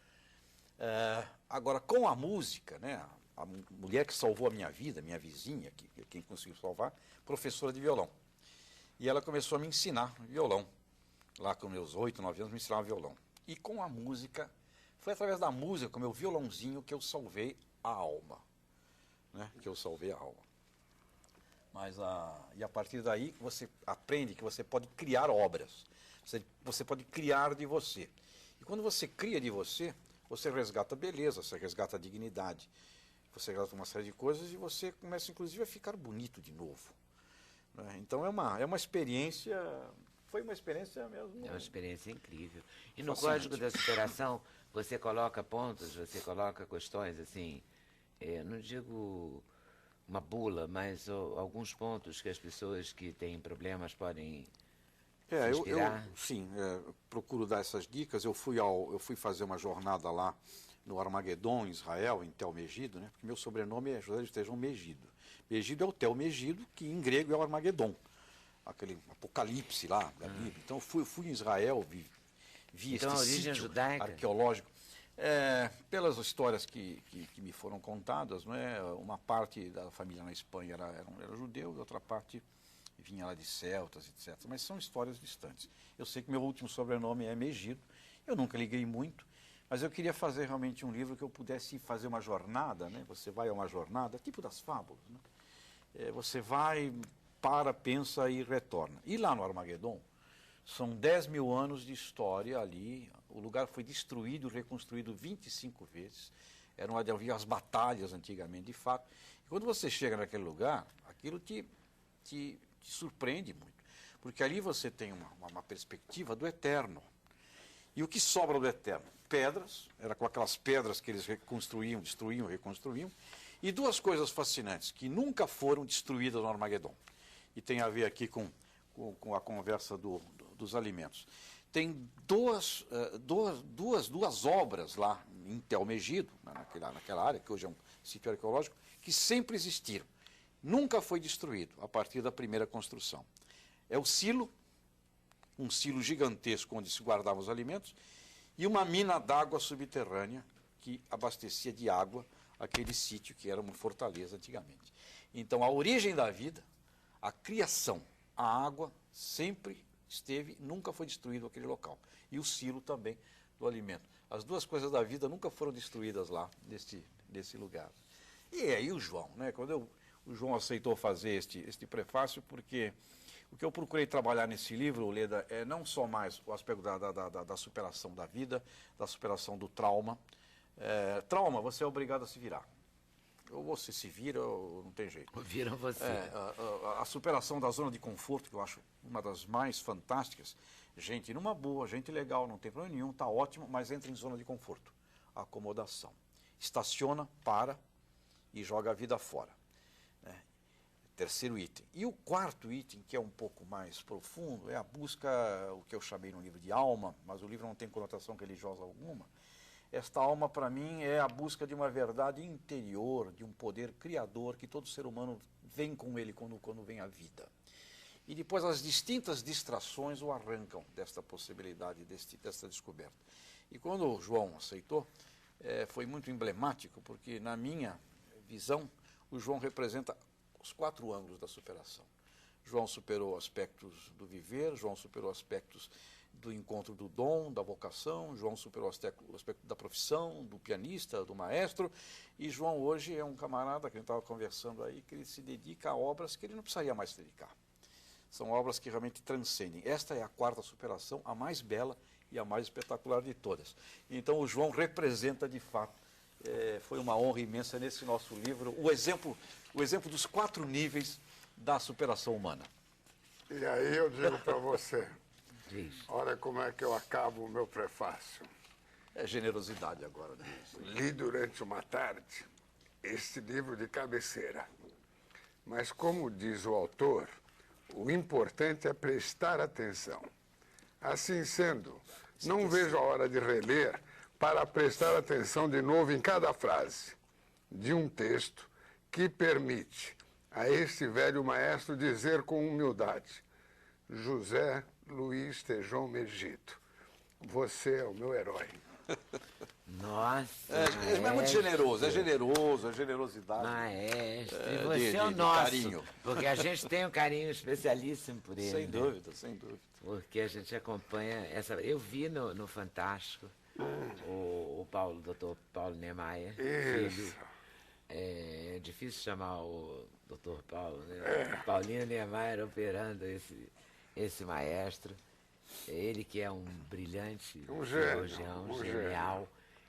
Agora, com a música, né, a mulher que salvou a minha vida, minha vizinha, quem conseguiu salvar, professora de violão. E ela começou a me ensinar violão. Lá com meus 8, 9 anos, me ensinava violão. E com a música, foi através da música, com o meu violãozinho, que eu salvei a alma. Né? Que eu salvei a alma. E a partir daí, você aprende que você pode criar obras. Você pode criar de você. E quando você cria de você, você resgata a beleza, você resgata a dignidade. Você resgata uma série de coisas e você começa, inclusive, a ficar bonito de novo. Né? Então, é uma experiência... Foi uma experiência mesmo. É uma experiência incrível. E no Fascinante. Código da Superação, você coloca pontos, você coloca questões, assim, não digo uma bula, mas alguns pontos que as pessoas que têm problemas podem se inspirar. Eu procuro dar essas dicas. Eu fui fazer uma jornada lá no Armagedon, em Israel, em Tel Megido, né? Porque meu sobrenome é José de Estejão Megido. Megido é o Tel Megido, que em grego é o Armagedon. Aquele apocalipse lá da Bíblia. Então, eu fui em Israel, vi Então, a este origem sítio judaica? arqueológico. Pelas histórias que me foram contadas, não é? Uma parte da família na Espanha era judeu, e outra parte vinha lá de celtas, etc. Mas são histórias distantes. Eu sei que meu último sobrenome é Megido, eu nunca liguei muito, mas eu queria fazer realmente um livro que eu pudesse fazer uma jornada, né? Você vai a uma jornada, tipo das fábulas, né? Você vai... pensa e retorna. E lá no Armagedon, são 10 mil anos de história ali, o lugar foi destruído e reconstruído 25 vezes, havia as batalhas antigamente, de fato. E quando você chega naquele lugar, aquilo te surpreende muito, porque ali você tem uma perspectiva do eterno. E o que sobra do eterno? Pedras, era com aquelas pedras que eles reconstruíam, destruíam, reconstruíam, e duas coisas fascinantes, que nunca foram destruídas no Armagedon. E tem a ver aqui com a conversa dos alimentos. Tem duas obras lá em Tel Megido, naquela área, que hoje é um sítio arqueológico, que sempre existiram. Nunca foi destruído a partir da primeira construção. É o silo, um silo gigantesco onde se guardavam os alimentos, e uma mina d'água subterrânea que abastecia de água aquele sítio que era uma fortaleza antigamente. Então, a origem da vida, a criação, a água sempre esteve, nunca foi destruído aquele local. E o silo também do alimento. As duas coisas da vida nunca foram destruídas lá, nesse lugar. E aí o João, né? Quando o João aceitou fazer este prefácio, porque o que eu procurei trabalhar nesse livro, Leda, é não só mais o aspecto da superação da vida, da superação do trauma. Trauma, você é obrigado a se virar. Ou você se vira ou não tem jeito. Viram você. A superação da zona de conforto, que eu acho uma das mais fantásticas. Gente numa boa, gente legal, não tem problema nenhum, está ótimo, mas entra em zona de conforto. Acomodação. Estaciona, para e joga a vida fora. Terceiro item. E o quarto item, que é um pouco mais profundo, é a busca, o que eu chamei no livro de alma, mas o livro não tem conotação religiosa alguma. Esta alma, para mim, é a busca de uma verdade interior, de um poder criador que todo ser humano vem com ele quando vem à vida. E depois as distintas distrações o arrancam desta possibilidade, desta descoberta. E quando o João aceitou, foi muito emblemático, porque na minha visão, o João representa os 4 ângulos da superação. João superou aspectos do viver, João superou aspectos do encontro do dom, da vocação, João superou o aspecto da profissão, do pianista, do maestro, e João hoje é um camarada que a gente estava conversando aí, que ele se dedica a obras que ele não precisaria mais se dedicar. São obras que realmente transcendem. Esta é a 4ª superação, a mais bela e a mais espetacular de todas. Então o João representa de fato, foi uma honra imensa nesse nosso livro, o exemplo dos 4 níveis da superação humana. E aí eu digo para você, Diz. olha como é que eu acabo o meu prefácio. É generosidade agora. Né? Li durante uma tarde este livro de cabeceira. Mas como diz o autor, o importante é prestar atenção. Assim sendo, não vejo a hora de reler para prestar atenção de novo em cada frase de um texto que permite a este velho maestro dizer com humildade: José Luiz Tejon Megito, você é o meu herói. Nossa, É muito generoso, é generosidade. Maestro, e você é o nosso, carinho. porque a gente tem um carinho especialíssimo por ele. Sem né? dúvida, sem dúvida. Porque a gente acompanha essa... Eu vi no Fantástico o Dr. Paulo Niemeyer, filho. Isso. É difícil chamar o Dr. Paulo, né? O Paulinho Niemeyer operando esse maestro. Ele que é um brilhante cirurgião, genial,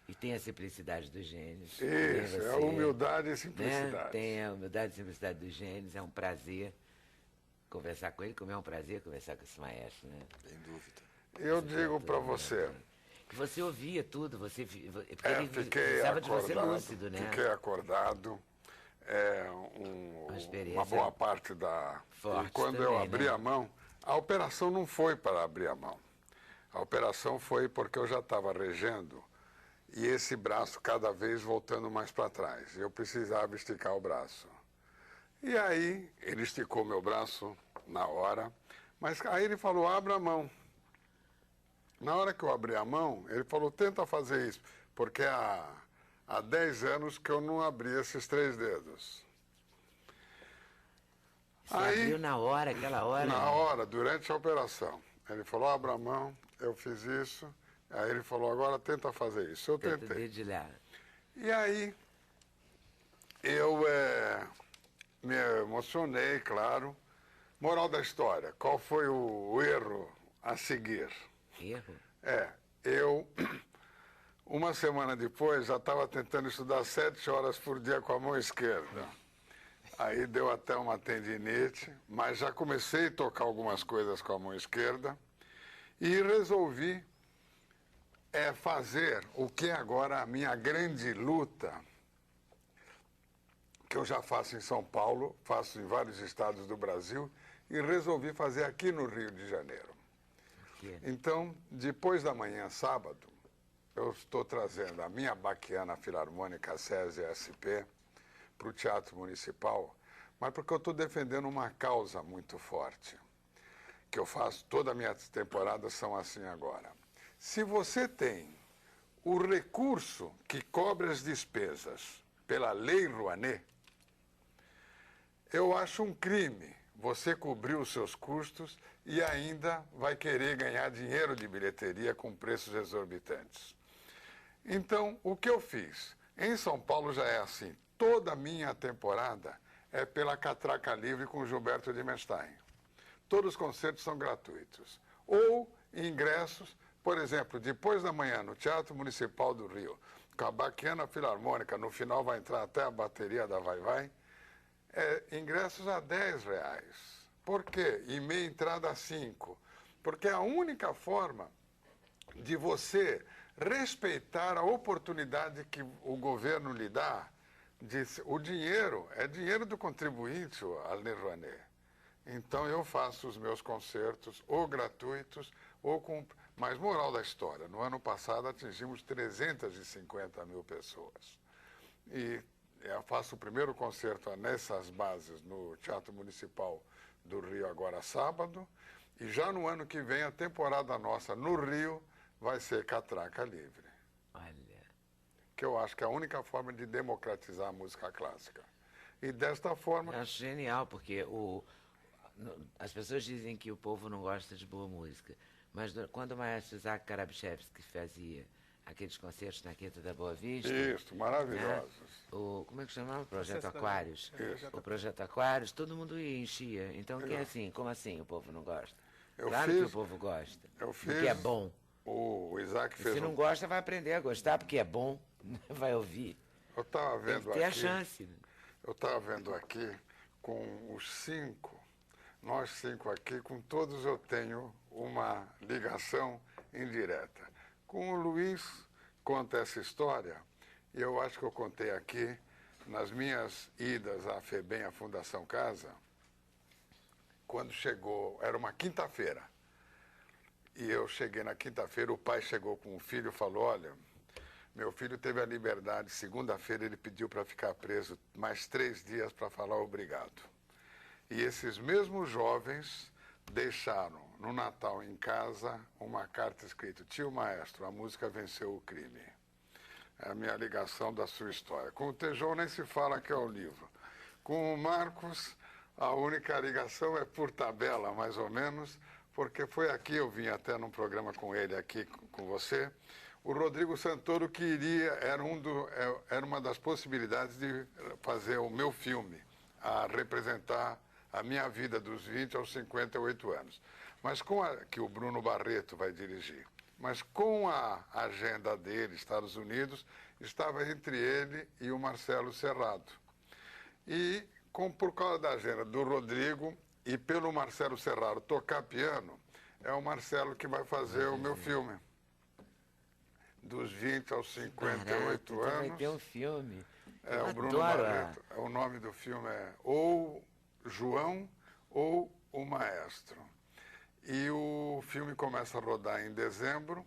e tem a simplicidade dos gênios. Isso, é a humildade e simplicidade. Né? Tem a humildade e simplicidade dos gênios, é um prazer conversar com ele, como é um prazer conversar com esse maestro, né? Sem dúvida. Eu digo para você, Que você ouvia tudo, porque ele fiquei precisava de você acordado, lúcido, né? fiquei acordado, experiência uma boa parte da... forte E quando também, eu abri né? a mão, a operação não foi para abrir a mão. A operação foi porque eu já estava regendo e esse braço cada vez voltando mais para trás. Eu precisava esticar o braço. E aí ele esticou meu braço na hora, mas aí ele falou, abra a mão. Na hora que eu abri a mão, ele falou, tenta fazer isso, porque há 10 anos que eu não abri esses 3 dedos. Você abriu na hora, aquela hora? Na hora, durante a operação. Ele falou, abra a mão, eu fiz isso. Aí ele falou, agora tenta fazer isso. Eu Tenta tentei. dedilhar. E aí, eu me emocionei, claro. Moral da história, qual foi o erro a seguir? Erro? Eu, uma semana depois, já estava tentando estudar 7 horas por dia com a mão esquerda. Aí deu até uma tendinite, mas já comecei a tocar algumas coisas com a mão esquerda e resolvi fazer o que é agora a minha grande luta, que eu já faço em São Paulo, faço em vários estados do Brasil e resolvi fazer aqui no Rio de Janeiro. Então, depois da manhã, sábado, eu estou trazendo a minha Baquiana Filarmônica SESI SP para o Teatro Municipal, mas porque eu estou defendendo uma causa muito forte, que eu faço, todas as minhas temporadas são assim agora. Se você tem o recurso que cobre as despesas pela Lei Rouanet, eu acho um crime você cobrir os seus custos e ainda vai querer ganhar dinheiro de bilheteria com preços exorbitantes. Então, o que eu fiz? Em São Paulo já é assim. Toda a minha temporada é pela Catraca Livre com Gilberto de Menstein. Todos os concertos são gratuitos. Ou ingressos, por exemplo, depois da manhã no Teatro Municipal do Rio, com a Baquiana Filarmônica, no final vai entrar até a bateria da Vai Vai, ingressos a R$10. Por quê? E meia entrada a 5. Porque é a única forma de você respeitar a oportunidade que o governo lhe dá disse, o dinheiro é dinheiro do contribuinte, o Alain Rouanet. Então eu faço os meus concertos ou gratuitos ou com... Mas moral da história, no ano passado atingimos 350 mil pessoas. E eu faço o primeiro concerto nessas bases no Teatro Municipal do Rio agora sábado. E já no ano que vem a temporada nossa no Rio vai ser Catraca Livre. Olha. Que eu acho que é a única forma de democratizar a música clássica. E desta forma... Eu acho genial, porque as pessoas dizem que o povo não gosta de boa música, mas quando o maestro Isaac Karabchevsky fazia aqueles concertos na Quinta da Boa Vista... Isso, maravilhosos. Né? Como é que chamava? O Projeto Aquários. Isso. O Projeto Aquários, todo mundo ia, enchia. Então, que é assim? Como assim o povo não gosta? Eu claro fiz, que o povo gosta, eu fiz, porque é bom. O Isaac fez... Se não gosta, vai aprender a gostar, porque é bom. Vai ouvir. Eu estava vendo tem que ter aqui... a chance. Eu estava vendo aqui com os 5, nós 5 aqui, com todos eu tenho uma ligação indireta. Com o Luiz, conta essa história, e eu acho que eu contei aqui, nas minhas idas à FEBEM, à Fundação Casa, quando chegou, era uma quinta-feira, e eu cheguei na quinta-feira, o pai chegou com o filho e falou, olha, meu filho teve a liberdade, segunda-feira ele pediu para ficar preso mais 3 dias para falar obrigado. E esses mesmos jovens deixaram no Natal em casa uma carta escrita, tio maestro, a música venceu o crime. É a minha ligação da sua história. Com o Tejon nem se fala que é o livro. Com o Marcos, a única ligação é por tabela, mais ou menos, porque foi aqui, eu vim até num programa com ele aqui, com você, o Rodrigo Santoro queria, era uma das possibilidades de fazer o meu filme, a representar a minha vida dos 20 aos 58 anos. Mas que o Bruno Barreto vai dirigir. Mas com a agenda dele, Estados Unidos, estava entre ele e o Marcelo Serrado. E por causa da agenda do Rodrigo e pelo Marcelo Serrado tocar piano, é o Marcelo que vai fazer o meu filme. Dos 20 aos 58 anos. Vai ter um filme. É, o Bruno Barreto. O nome do filme é ou João ou o Maestro. E o filme começa a rodar em dezembro,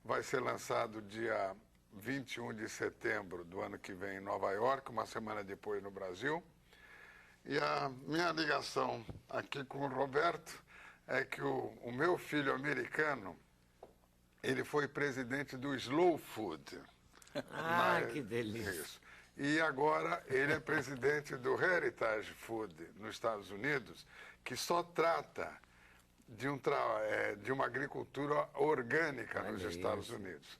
vai ser lançado dia 21 de setembro do ano que vem em Nova York, uma semana depois no Brasil. E a minha ligação aqui com o Roberto é que o meu filho americano, ele foi presidente do Slow Food. Que delícia. Isso. E agora ele é presidente do Heritage Food nos Estados Unidos, que só trata de uma agricultura orgânica nos Estados Unidos.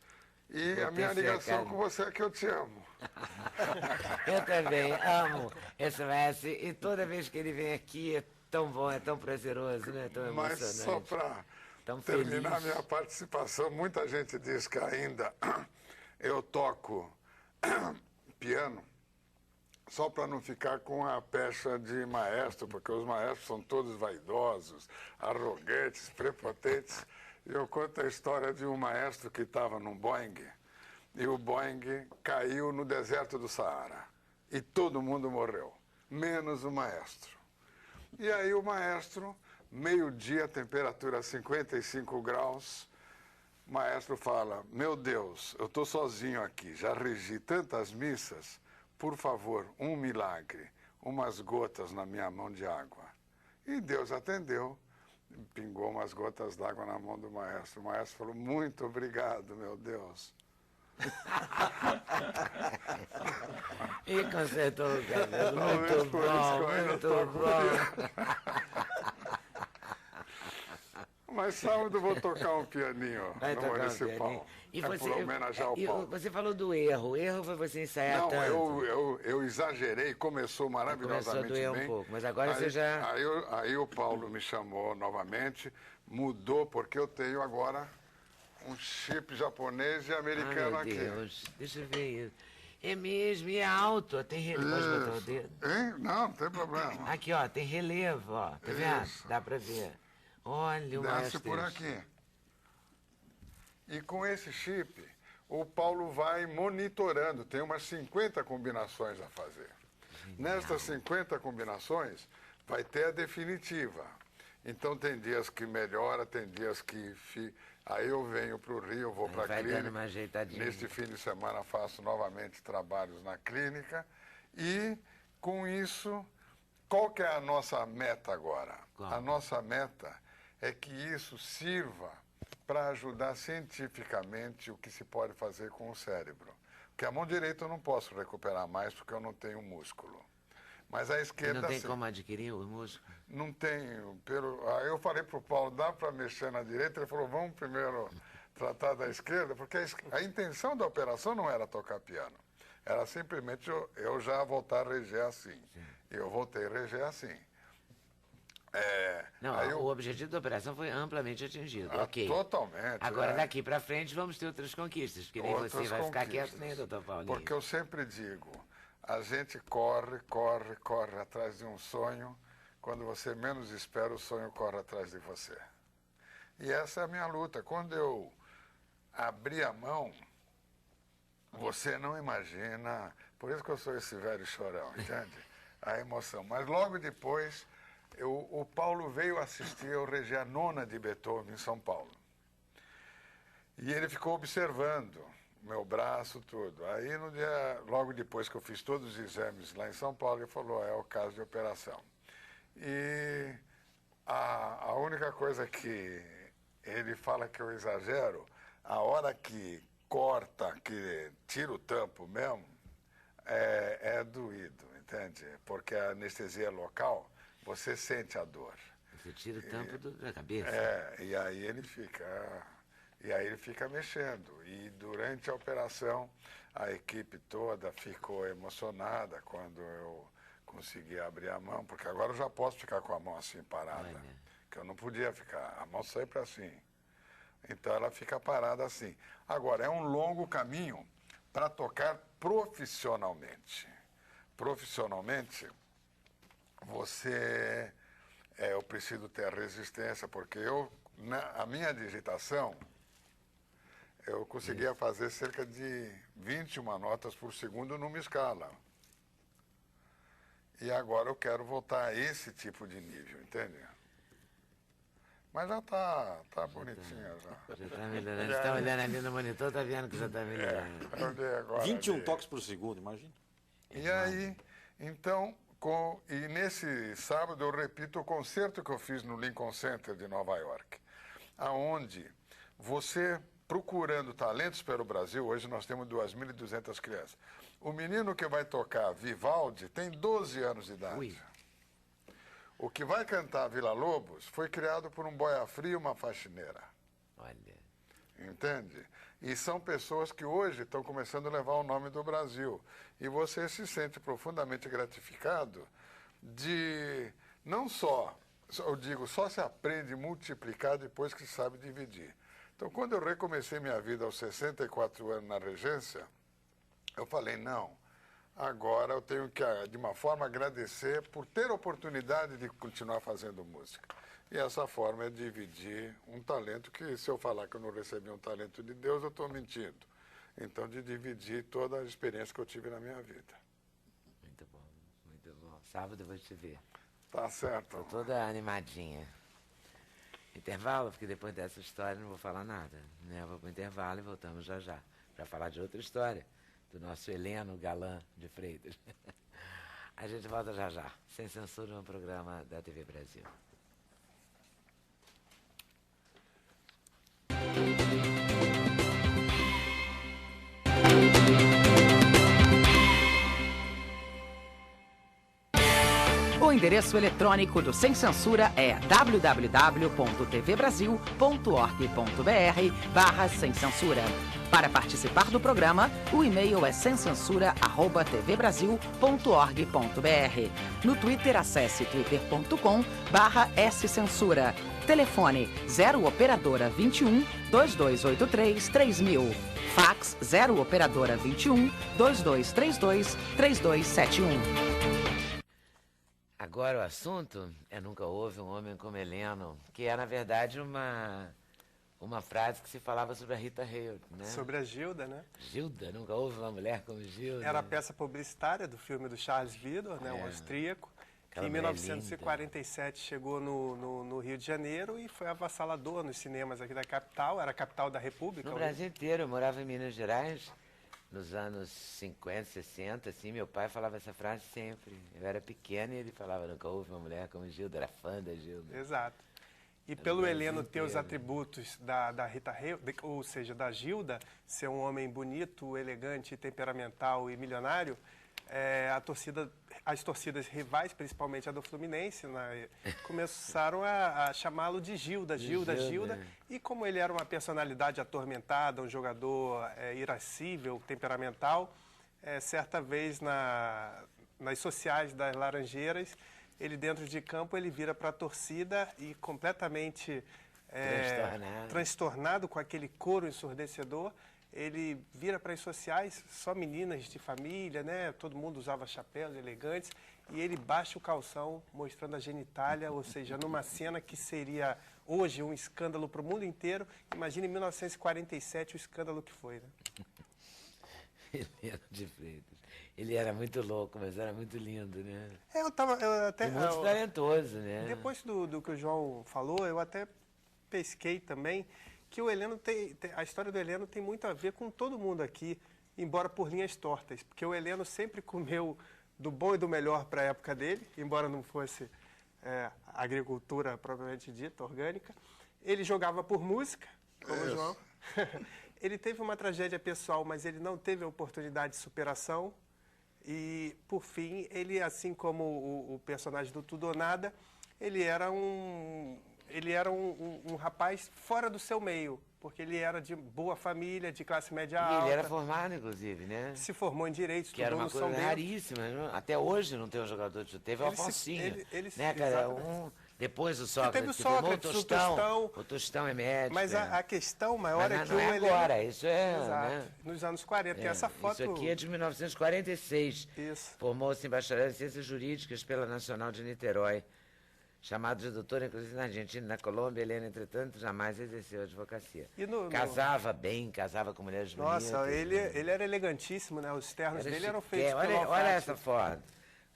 E a minha ligação com você é que eu te amo. Eu também amo esse mestre. E toda vez que ele vem aqui é tão bom, é tão prazeroso, né? Tão emocionante. Mas só para terminar minha participação, muita gente diz que ainda eu toco piano só para não ficar com a pecha de maestro, porque os maestros são todos vaidosos, arrogantes, prepotentes. E eu conto a história de um maestro que estava num Boeing, e o Boeing caiu no deserto do Saara. E todo mundo morreu, menos o maestro. E aí o maestro, meio-dia, temperatura 55 graus, o maestro fala, meu Deus, eu estou sozinho aqui, já regi tantas missas, por favor, um milagre, umas gotas na minha mão de água. E Deus atendeu, pingou umas gotas d'água na mão do maestro. O maestro falou, muito obrigado, meu Deus. E consertou o cabelo, muito bom. Mas sábado vou tocar um pianinho no Municipal. E por homenagear o Paulo. Você falou do erro. O erro foi você ensaiar Não, tanto. eu exagerei, começou maravilhosamente começou a doer bem. Um pouco, mas agora você já... Aí o Paulo me chamou novamente, mudou, porque eu tenho agora um chip japonês e americano aqui. Meu Deus, deixa eu ver isso. É mesmo, e é alto, tem relevo. Pode botar o dedo? Hein? Não tem problema. Aqui, ó, tem relevo, ó. Tá vendo? Dá pra ver. Olha o Desce maestro. por aqui. E com esse chip, o Paulo vai monitorando, tem umas 50 combinações a fazer. Nestas 50 combinações, vai ter a definitiva. Então, tem dias que melhora, tem dias que... Aí eu venho para o Rio, vou para a clínica. Dando uma ajeitadinha. Neste fim de semana faço novamente trabalhos na clínica. E, com isso, qual que é a nossa meta agora? Qual? A nossa meta é que isso sirva para ajudar cientificamente o que se pode fazer com o cérebro. Porque a mão direita eu não posso recuperar mais porque eu não tenho músculo. Mas a esquerda... Não tem sim. como adquirir o músculo? Não tenho. Aí eu falei para o Paulo, dá para mexer na direita? Ele falou, vamos primeiro tratar da esquerda, porque a intenção da operação não era tocar piano. Era simplesmente eu já voltar a reger assim. Sim. E eu voltei a reger assim. Não, o objetivo da operação foi amplamente atingido. Ok. Totalmente. Agora, daqui para frente, vamos ter outras conquistas, porque nem você vai ficar quieto, nem o doutor Paulinho. Porque eu sempre digo, a gente corre atrás de um sonho. Quando você menos espera, o sonho corre atrás de você. E essa é a minha luta. Quando eu abri a mão, você não imagina... Por isso que eu sou esse velho chorão, entende? A emoção. Mas logo depois, o Paulo veio assistir eu reger a nona de Beethoven em São Paulo. E ele ficou observando meu braço, tudo. Aí, logo depois que eu fiz todos os exames lá em São Paulo, ele falou, é o caso de operação. E a única coisa que ele fala que eu exagero, a hora que corta, que tira o tampo mesmo, é doído, entende? Porque a anestesia local, você sente a dor. Você tira o tampo da cabeça. E aí ele fica mexendo. E durante a operação, a equipe toda ficou emocionada quando eu consegui abrir a mão, porque agora eu já posso ficar com a mão assim parada, que eu não podia ficar, a mão sempre assim. Então ela fica parada assim. Agora, é um longo caminho para tocar profissionalmente. Profissionalmente, eu preciso ter resistência, porque a minha digitação, eu conseguia fazer cerca de 21 notas por segundo numa escala. E agora eu quero voltar a esse tipo de nível, entende? Mas já tá bonitinha já. Já está melhorando. Você está olhando ali no monitor, está vendo que já está melhorando. Eu olhei agora 21 toques por segundo, imagina. E aí, então, e nesse sábado eu repito o concerto que eu fiz no Lincoln Center de Nova York, aonde você, procurando talentos pelo Brasil, hoje nós temos 2.200 crianças. O menino que vai tocar Vivaldi tem 12 anos de idade. Ui. O que vai cantar Vila Lobos foi criado por um boia fria e uma faxineira. Olha. Entende? E são pessoas que hoje estão começando a levar o nome do Brasil. E você se sente profundamente gratificado de, não só, eu digo, só se aprende a multiplicar depois que sabe dividir. Então, quando eu recomecei minha vida aos 64 anos na regência, eu falei, não, agora eu tenho que, de uma forma, agradecer por ter a oportunidade de continuar fazendo música. E essa forma é dividir um talento que, se eu falar que eu não recebi um talento de Deus, eu estou mentindo. Então, de dividir toda a experiência que eu tive na minha vida. Muito bom, muito bom. Sábado eu vou te ver. Tá certo. Estou toda animadinha. Intervalo, porque depois dessa história não vou falar nada. Né? Eu vou para o intervalo e voltamos já já, para falar de outra história, do nosso Heleno Galã de Freitas. A gente volta já já, sem censura, no programa da TV Brasil. O endereço eletrônico do Sem Censura é www.tvbrasil.org.br/sem censura. Para participar do programa, o e-mail é semcensura@tvbrasil.org.br. No Twitter, acesse twitter.com/scensura. Telefone 0 operadora 21 2283 3000. Fax 0 operadora 21 2232 3271. Agora o assunto é Nunca Houve um Homem como Heleno, que é, na verdade, uma uma frase que se falava sobre a Rita Hayworth, né? Sobre a Gilda, né? Gilda, nunca houve uma mulher como Gilda. Era a peça publicitária do filme do Charles Widor, né, um austríaco, que Aquela em mulher 1947 chegou no Rio de Janeiro e foi avassalador nos cinemas aqui da capital, era a capital da República. No Brasil inteiro, eu morava em Minas Gerais, nos anos 50, 60, assim, meu pai falava essa frase sempre. Eu era pequeno e ele falava, nunca houve uma mulher como Gilda, era fã da Gilda. Exato. E No pelo Brasil Heleno ter os inteiro. atributos da Rita Hayworth, ou seja, da Gilda, ser um homem bonito, elegante, temperamental e milionário, as torcidas rivais, principalmente a do Fluminense, né, começaram a chamá-lo de Gilda, Gilda, Gilda. E como ele era uma personalidade atormentada, um jogador irascível, temperamental, certa vez nas sociais das Laranjeiras, ele dentro de campo, ele vira para a torcida e completamente transtornado com aquele coro ensurdecedor, ele vira para as sociais, só meninas de família, né? Todo mundo usava chapéus elegantes, e ele baixa o calção mostrando a genitália, ou seja, numa cena que seria hoje um escândalo para o mundo inteiro. Imagine em 1947 o escândalo que foi, né? Heleno de Freitas. Ele era muito louco, mas era muito lindo, né? E muito talentoso, né? Depois do que o João falou, eu até pesquei também que o Heleno a história do Heleno tem muito a ver com todo mundo aqui, embora por linhas tortas, porque o Heleno sempre comeu do bom e do melhor para a época dele, embora não fosse agricultura propriamente dita, orgânica. Ele jogava por música, como o João. Ele teve uma tragédia pessoal, mas ele não teve a oportunidade de superação. E, por fim, ele, assim como o personagem do Tudo ou Nada, ele era um rapaz fora do seu meio, porque ele era de boa família, de classe média alta. Ele era formado, inclusive, né? Se formou em Direito, que era estudou uma no São coisa Bento. raríssima. Até hoje não tem um jogador de... Teve o Alfonsinho, né, cara? Exatamente. Depois o Sócrates, teve o que formou Sócrates, o Tostão é médico. Mas a questão maior mas é que não o é Heleno... agora, isso é... Exato, né? nos anos 40. Tem essa foto... Isso aqui é de 1946. Isso. Formou-se em bacharel em Ciências Jurídicas pela Nacional de Niterói. Chamado de doutor, inclusive na Argentina e na Colômbia, Heleno, entretanto, jamais exerceu a advocacia. Casava bem, casava com mulheres bonitas. Nossa, ele era elegantíssimo, né? Os ternos dele eram feitos olha essa foto.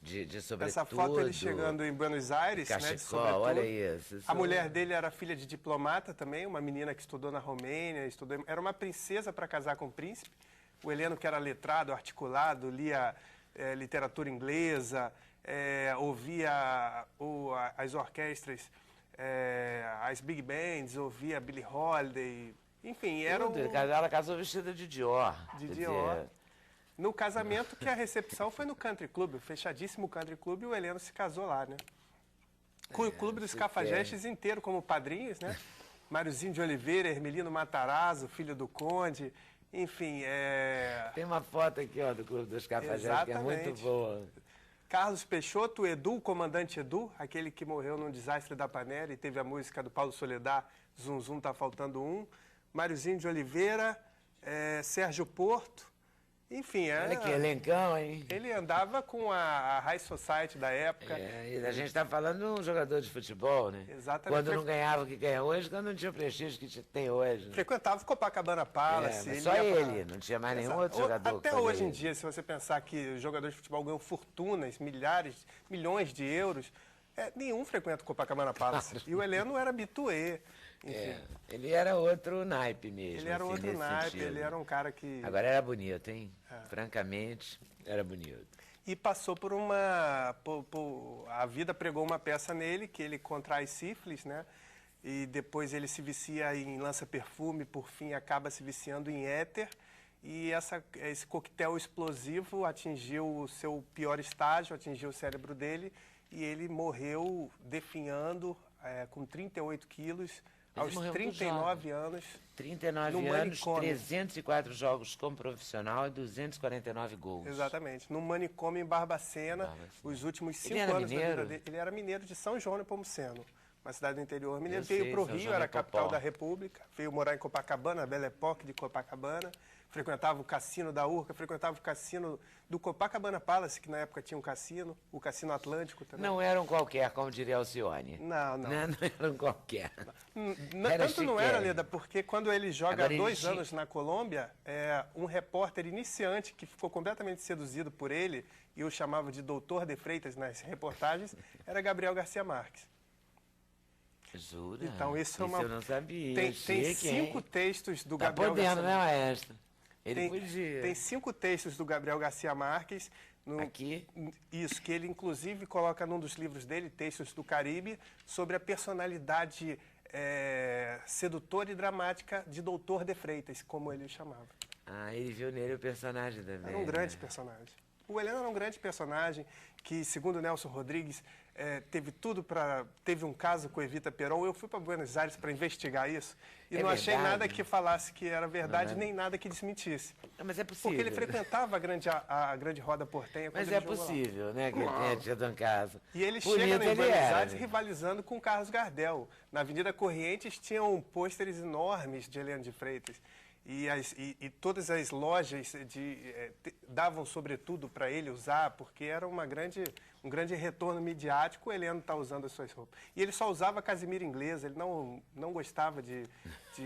De sobretudo. Essa foto ele chegando em Buenos Aires, cachecol, né, de sobretudo. Olha isso. A mulher dele era filha de diplomata também, uma menina que estudou na Romênia, era uma princesa para casar com o príncipe. O Heleno, que era letrado, articulado, lia literatura inglesa, ouvia as orquestras, as big bands, ouvia Billie Holiday, enfim, Ela casou vestida de Dior. De Dior. No casamento, que a recepção foi no Country Club, o fechadíssimo Country Club, e o Heleno se casou lá, né? Com o Clube dos Cafajestes inteiro como padrinhos, né? Máriozinho de Oliveira, Hermelino Matarazzo, filho do Conde, enfim, Tem uma foto aqui, ó, do Clube dos Cafajestes, que é muito boa. Carlos Peixoto, o Edu, o comandante Edu, aquele que morreu num desastre da Panera e teve a música do Paulo Soledad, Zum Zum Tá Faltando Um. Máriozinho de Oliveira, Sérgio Porto. Enfim, olha que elencão, hein? Ele andava com a High Society da época. E a gente está falando de um jogador de futebol, né? Exatamente. Quando não ganhava o que ganha hoje, quando não tinha o prestígio que tem hoje. Né? Frequentava o Copacabana Palace. Mas só ele, não tinha mais nenhum outro jogador. Até hoje em dia, se você pensar que os jogadores de futebol ganham fortunas, milhões de euros, nenhum frequenta o Copacabana Palace. Claro. E o Heleno era habitué. Ele era outro naipe mesmo. Ele era assim, outro naipe, sentido. ele era um cara que... Agora era bonito, hein? Francamente, era bonito. E passou por a vida pregou uma peça nele, que ele contrai sífilis, né? E depois ele se vicia em lança-perfume, por fim acaba se viciando em éter. E esse coquetel explosivo atingiu o seu pior estágio, atingiu o cérebro dele, e ele morreu definhando com 38 quilos, aos 39 anos. 39 anos, 304 jogos como profissional e 249 gols. Exatamente. No manicômio em Barbacena, os últimos 5 anos da vida dele. Ele era mineiro de São João Nepomuceno, uma cidade do interior mineiro. Veio para o Rio, era a capital da República. Veio morar em Copacabana, Belle Époque de Copacabana. frequentava o cassino da Urca, frequentava o cassino do Copacabana Palace, que na época tinha um cassino, o Cassino Atlântico também. Não eram qualquer, como diria Alcione. Não. Não eram qualquer. Tanto não era, Leda, porque quando ele joga Agora, há 2 anos na Colômbia, um repórter iniciante que ficou completamente seduzido por ele, e o chamava de Doutor de Freitas nas reportagens, era Gabriel Garcia Marques. Jura? Então, isso é uma... eu não sabia. Tem Chique, 5 hein? textos do Tá Gabriel podendo, Garcia né, Marques. maestro? Ele podia. Tem 5 textos do Gabriel Garcia Marques. Aqui? Isso, que ele inclusive coloca num dos livros dele, Textos do Caribe, sobre a personalidade sedutora e dramática de Doutor de Freitas, como ele o chamava. Ah, ele viu nele o personagem também. Era um grande personagem. O Heleno era um grande personagem que, segundo Nelson Rodrigues, teve um caso com Evita Peron. Eu fui para Buenos Aires para investigar isso e não achei nada que falasse que era verdade, nem nada que desmentisse. Não, mas é possível. Porque ele frequentava a grande roda portenha. Mas é possível, né, que ele tenha tido um caso. E ele Bonito chega em Buenos Aires era. rivalizando com Carlos Gardel. Na Avenida Corrientes tinham pôsteres enormes de Heleno de Freitas. E todas as lojas davam sobretudo para ele usar, porque era um grande retorno midiático. O Heleno está usando as suas roupas. E ele só usava casimira inglesa, ele não gostava de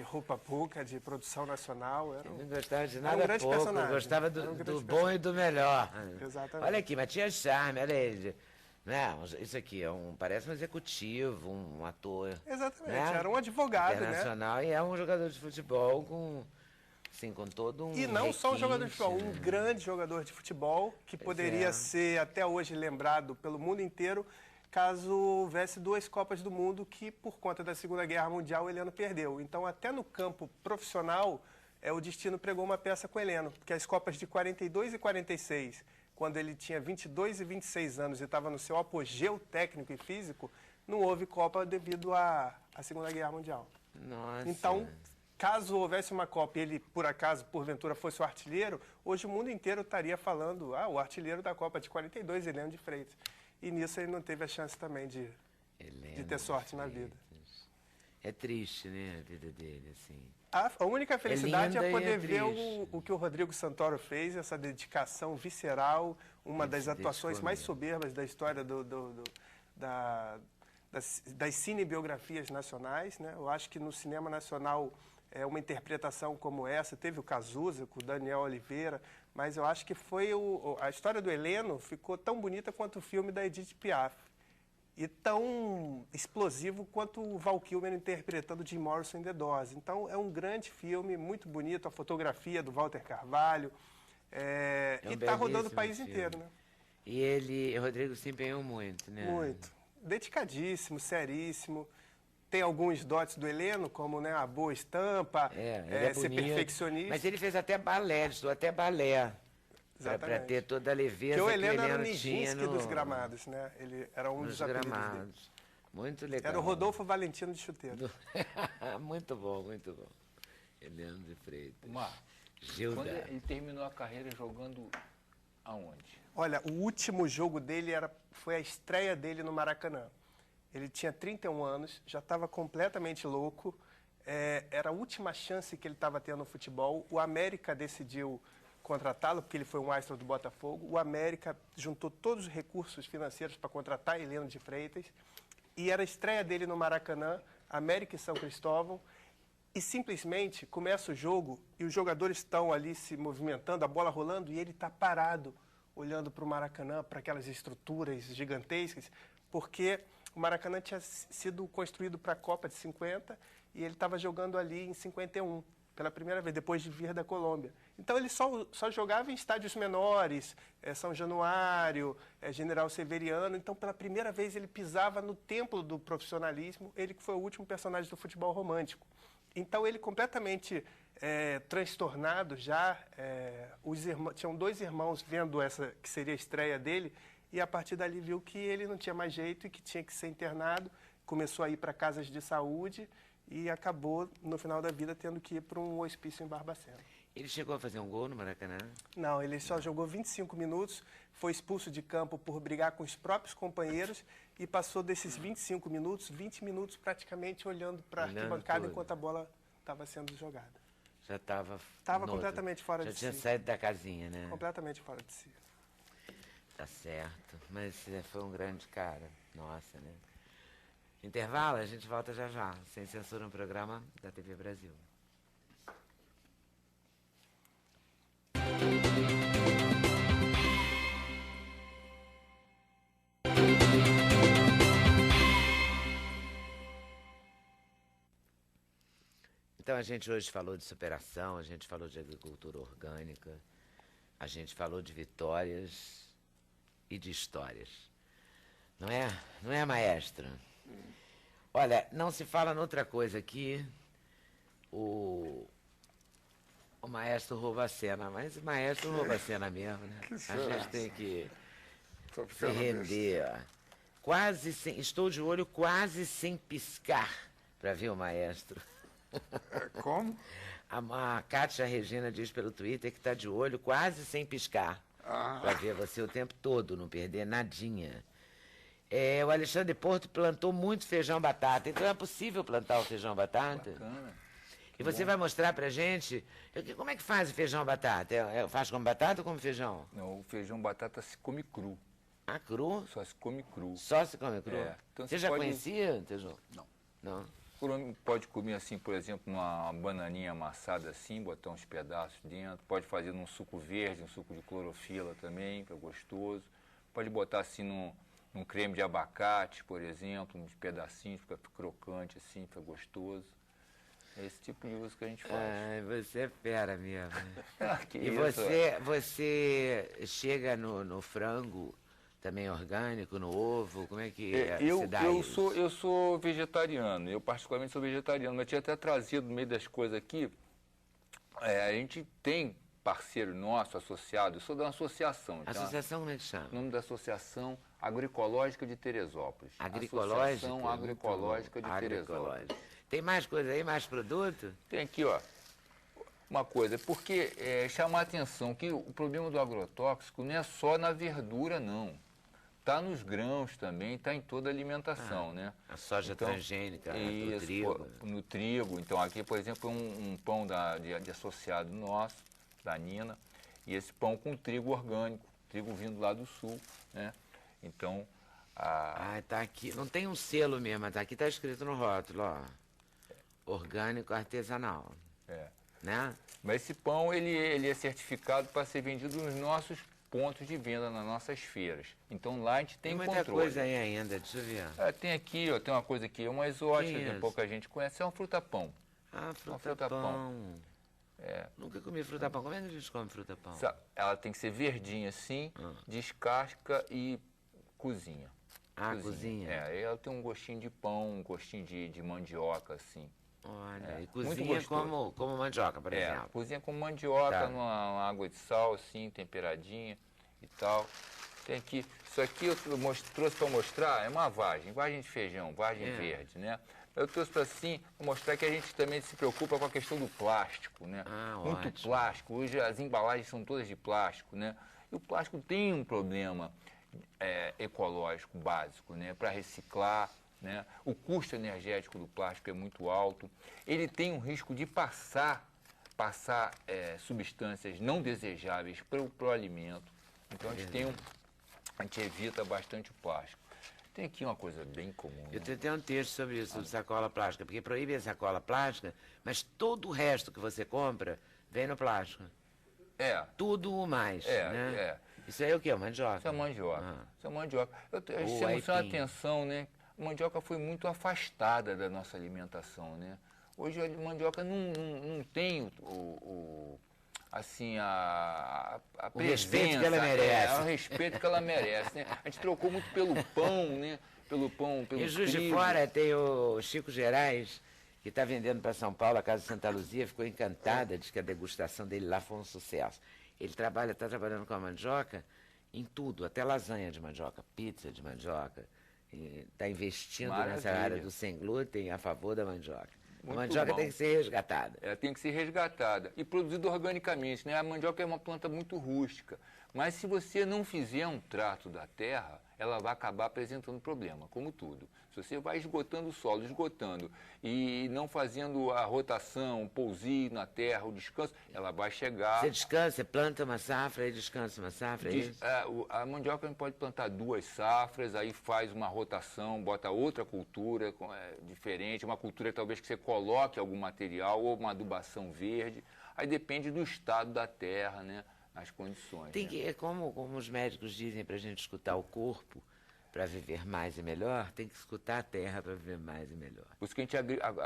roupa pouca, de produção nacional. Ele não gostava de era nada um grande pouco, personagem. gostava do bom e do melhor. Exatamente. Olha aqui, mas tinha charme, olha ele. Não, isso aqui parece um executivo, um ator. Exatamente, né? era um advogado, internacional, né? E é um jogador de futebol com todo um E não só um jogador de futebol, né? um grande jogador de futebol que poderia ser até hoje lembrado pelo mundo inteiro caso houvesse 2 Copas do Mundo que, por conta da Segunda Guerra Mundial, o Heleno perdeu. Então, até no campo profissional, o destino pregou uma peça com o Heleno, porque as Copas de 42 e 46, quando ele tinha 22 e 26 anos e estava no seu apogeu técnico e físico, não houve Copa devido à Segunda Guerra Mundial. Nossa. Então, caso houvesse uma Copa e ele, por acaso, porventura, fosse o artilheiro, hoje o mundo inteiro estaria falando, o artilheiro da Copa de 42, Heleno de Freitas. E nisso ele não teve a chance também de ter sorte na vida. É triste, né, a vida dele, assim. A única felicidade é poder ver triste. o que o Rodrigo Santoro fez, essa dedicação visceral, uma das atuações mais soberbas da história das cinebiografias nacionais, né? Eu acho que no cinema nacional uma interpretação como essa, teve o Cazuza com o Daniel Oliveira, mas eu acho que a história do Heleno ficou tão bonita quanto o filme da Edith Piaf e tão explosivo quanto o Val Kilmer interpretando Jim Morrison em The Doors. Então é um grande filme, muito bonito, a fotografia do Walter Carvalho, e está rodando o país inteiro, né? E o Rodrigo se empenhou muito, né? Muito. Dedicadíssimo, seríssimo. Tem alguns dotes do Heleno, como a boa estampa, ser perfeccionista. Mas ele fez até balé, ele estudou até balé. Para ter toda a leveza que o Heleno era o tinha dos gramados, né? Ele era um dos apelidos dele. Muito legal. Era o Rodolfo Valentino de Chuteiro. Muito bom, muito bom. Heleno de Freitas. Quando ele terminou a carreira jogando aonde? Olha, o último jogo dele foi a estreia dele no Maracanã. Ele tinha 31 anos, já estava completamente louco. Era a última chance que ele estava tendo no futebol. O América decidiu contratá-lo, porque ele foi um astro do Botafogo. O América juntou todos os recursos financeiros para contratar Heleno de Freitas. E era a estreia dele no Maracanã, América e São Cristóvão. E simplesmente começa o jogo e os jogadores estão ali se movimentando, a bola rolando, e ele está parado, olhando para o Maracanã, para aquelas estruturas gigantescas, porque o Maracanã tinha sido construído para a Copa de 50 e ele estava jogando ali em 51, pela primeira vez, depois de vir da Colômbia. Então ele só jogava em estádios menores, São Januário, General Severiano. Então, pela primeira vez, ele pisava no templo do profissionalismo, ele que foi o último personagem do futebol romântico. Então, ele completamente transtornado já, tinham 2 irmãos vendo essa que seria a estreia dele, e a partir dali viu que ele não tinha mais jeito e que tinha que ser internado, começou a ir para casas de saúde e acabou, no final da vida, tendo que ir para um hospício em Barbacena. Ele chegou a fazer um gol no Maracanã? Não, ele só jogou 25 minutos, foi expulso de campo por brigar com os próprios companheiros e passou desses 25 minutos, 20 minutos praticamente olhando para a arquibancada enquanto a bola estava sendo jogada. Já estava completamente fora de si. Já tinha saído da casinha, né? Completamente fora de si. Tá certo. Mas foi um grande cara. Nossa, né? Intervalo, a gente volta já já. Sem Censura, um programa da TV Brasil. Então a gente hoje falou de superação, a gente falou de agricultura orgânica, a gente falou de vitórias e de histórias. Não é? Não é, maestro? Olha, não se fala noutra coisa aqui. O maestro rouba a cena, mas o maestro rouba a cena mesmo, né? A gente tem que se render. Ó. Quase sem, estou de olho quase sem piscar para ver o maestro. Como? A Kátia Regina diz pelo Twitter que está de olho quase sem piscar. Para ver você o tempo todo, não perder nadinha. O Alexandre Porto plantou muito feijão batata, então é possível plantar o feijão batata? Bacana. E você vai mostrar pra gente como é que faz o feijão batata? Faz como batata ou como feijão? Não, o feijão batata se come cru. Ah, cru? Só se come cru. Só se come cru? Então você já conhecia, Tejo? Não. Não? Pode comer assim, por exemplo, uma bananinha amassada assim, botar uns pedaços dentro. Pode fazer num suco verde, um suco de clorofila também, que é gostoso. Pode botar assim num creme de abacate, por exemplo, uns pedacinhos, fica crocante assim, fica gostoso. É esse tipo de uso que a gente faz. Você é fera mesmo. Que e isso? você chega no frango também orgânico, no ovo, como é que se dá isso? Eu sou vegetariano, eu particularmente sou vegetariano, mas tinha até trazido no meio das coisas aqui, a gente tem parceiro nosso, associado, eu sou da associação. Associação como é que chama? O nome da Associação Agroecológica de Teresópolis. Agroecológica? Associação Agroecológica de Teresópolis. Tem mais coisa aí, mais produto? Tem aqui, ó, uma coisa, porque chamar a atenção que o problema do agrotóxico não é só na verdura, não. Está nos grãos também, está em toda a alimentação, né? A soja transgênica, isso, no trigo. No trigo. Então, aqui, por exemplo, um pão de associado nosso, da Nina, e esse pão com trigo orgânico, trigo vindo lá do sul, né? Então, tá aqui. Não tem um selo mesmo, mas aqui está escrito no rótulo, ó. Orgânico artesanal. Né? Mas esse pão, ele é certificado para ser vendido nos nossos pontos de venda, nas nossas feiras. Então lá a gente tem muita controle. Coisa aí ainda, deixa eu ver. Tem aqui, ó, tem uma coisa aqui, uma exótica que pouca gente conhece, é um fruta-pão. Fruta-pão. Nunca comi fruta-pão. Como é que a gente come fruta-pão? Ela tem que ser verdinha assim, descasca e cozinha. Cozinha? Ela tem um gostinho de pão, um gostinho de mandioca, assim. Olha, e cozinha como mandioca, por exemplo. Cozinha com mandioca, numa água de sal, assim, temperadinha e tal. Tem aqui, isso aqui eu trouxe para mostrar, é uma vagem de feijão, vagem verde, né? Eu trouxe para mostrar que a gente também se preocupa com a questão do plástico, né? Muito ótimo. plástico, hoje as embalagens são todas de plástico, né? E o plástico tem um problema ecológico básico, né? Para reciclar, né? O custo energético do plástico é muito alto. Ele tem um risco de passar substâncias não desejáveis para o alimento. Então a gente evita bastante o plástico. Tem aqui uma coisa bem comum. Eu tenho até um texto sobre isso, sobre sacola plástica, porque proíbe a sacola plástica, mas todo o resto que você compra vem no plástico. Tudo o mais, né? Isso aí é o quê? Mandioca? Isso é mandioca. Isso é mandioca. Eu chamo a atenção, né? A mandioca foi muito afastada da nossa alimentação, né? Hoje a mandioca não tem a respeito que ela merece. O respeito que ela merece, né? A gente trocou muito pelo pão, né? Pelo Em Juiz de Fora tem o Chico Gerais, que está vendendo para São Paulo, a Casa Santa Luzia, ficou encantada, diz que a degustação dele lá foi um sucesso. Ele está trabalhando com a mandioca em tudo, até lasanha de mandioca, pizza de mandioca. Está investindo nessa área do sem glúten a favor da mandioca. A mandioca tem que ser resgatada. Ela tem que ser resgatada e produzida organicamente, né? A mandioca é uma planta muito rústica, mas se você não fizer um trato da terra, ela vai acabar apresentando problema, como tudo. Se você vai esgotando o solo, esgotando, e não fazendo a rotação, o pousio na terra, o descanso, ela vai chegar... Você descansa, você planta uma safra e descansa uma safra, é isso? A mandioca a gente pode plantar 2 safras, aí faz uma rotação, bota outra cultura diferente, uma cultura talvez que você coloque algum material, ou uma adubação verde, aí depende do estado da terra, né? As condições. Tem que, como os médicos dizem para a gente escutar o corpo para viver mais e melhor, tem que escutar a terra para viver mais e melhor. Por isso que a gente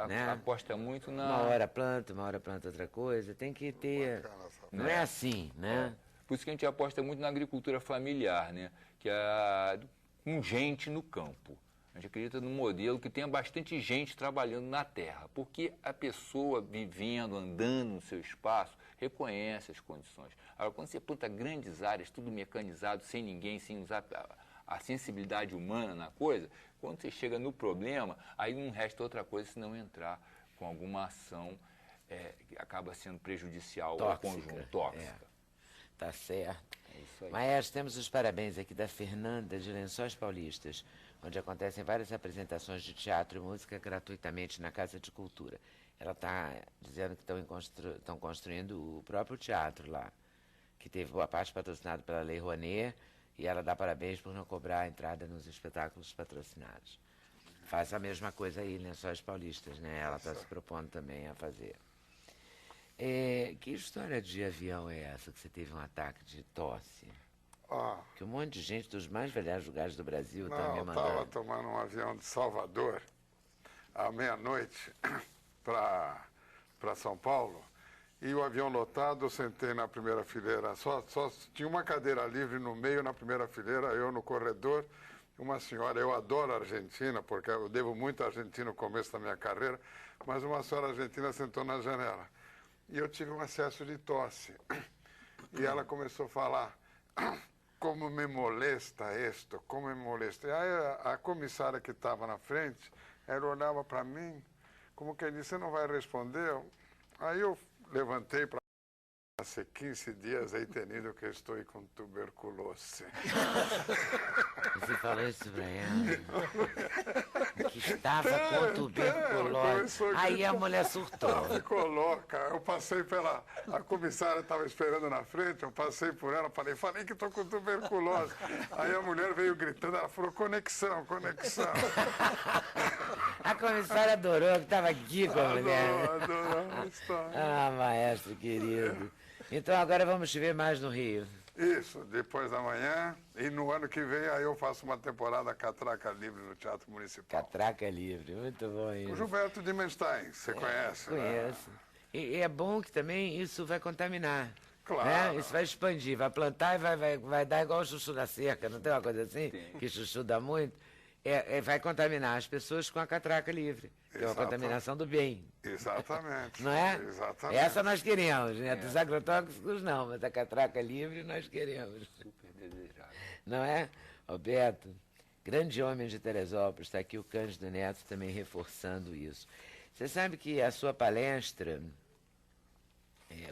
né? aposta muito na... uma hora planta outra coisa, tem que ter... Não é assim, né? Por isso que a gente aposta muito na agricultura familiar, né? Que é com gente no campo. A gente acredita num modelo que tenha bastante gente trabalhando na terra, porque a pessoa vivendo, andando no seu espaço, reconhece as condições. Agora, quando você planta grandes áreas, tudo mecanizado, sem ninguém, sem usar a sensibilidade humana na coisa, quando você chega no problema, aí não resta outra coisa senão entrar com alguma ação que acaba sendo prejudicial ao conjunto, tóxica. Tá certo. É isso aí. Maestro, temos os parabéns aqui da Fernanda de Lençóis Paulistas, onde acontecem várias apresentações de teatro e música gratuitamente na Casa de Cultura. Ela está dizendo que estão construindo o próprio teatro lá, que teve boa parte patrocinado pela Lei Rouanet, e ela dá parabéns por não cobrar a entrada nos espetáculos patrocinados. Faz a mesma coisa aí, Lençóis Paulistas, né? Ela está se propondo também a fazer. Que história de avião é essa, que você teve um ataque de tosse? Que um monte de gente dos mais variados lugares do Brasil está me mandando. Eu estava tomando um avião de Salvador, à meia-noite, para São Paulo, e o avião lotado, eu sentei na primeira fileira, só tinha uma cadeira livre no meio, na primeira fileira, eu no corredor, uma senhora, eu adoro a Argentina, porque eu devo muito à Argentina no começo da minha carreira, mas uma senhora argentina sentou na janela. E eu tive um acesso de tosse. E ela começou a falar, como me molesta isto, como me molesta. E aí a comissária que estava na frente, ela olhava para mim, como que disse, você não vai responder? Aí eu levantei para hace 15 dias aí tenido que estou com tuberculose. Você falou isso pra ela? Que estava com tuberculose. Aí a mulher surtou. Ela ficou louca. Eu passei a comissária estava esperando na frente, eu passei por ela, falei que estou com tuberculose. Aí a mulher veio gritando, ela falou, conexão. A comissária adorou que estava aqui com a mulher. Adorou a história. Ah, maestro querido. Então agora vamos te ver mais no Rio. Isso, depois da manhã. E no ano que vem aí eu faço uma temporada Catraca Livre no Teatro Municipal. Catraca Livre, muito bom isso. O Gilberto Dimenstein, você conhece? Conheço. Né? E é bom que também isso vai contaminar. Claro. Né? Isso vai expandir, vai plantar e vai dar igual o chuchu da cerca, não tem uma coisa assim? Sim. Que chuchu dá muito? Vai contaminar as pessoas com a catraca livre, que é uma contaminação do bem. Exatamente. Não é? Exatamente. Essa nós queremos, né? Dos agrotóxicos não, mas a catraca livre nós queremos. Super desejável. Não é? Roberto, grande homem de Teresópolis, está aqui o Cândido Neto também reforçando isso. Você sabe que a sua palestra,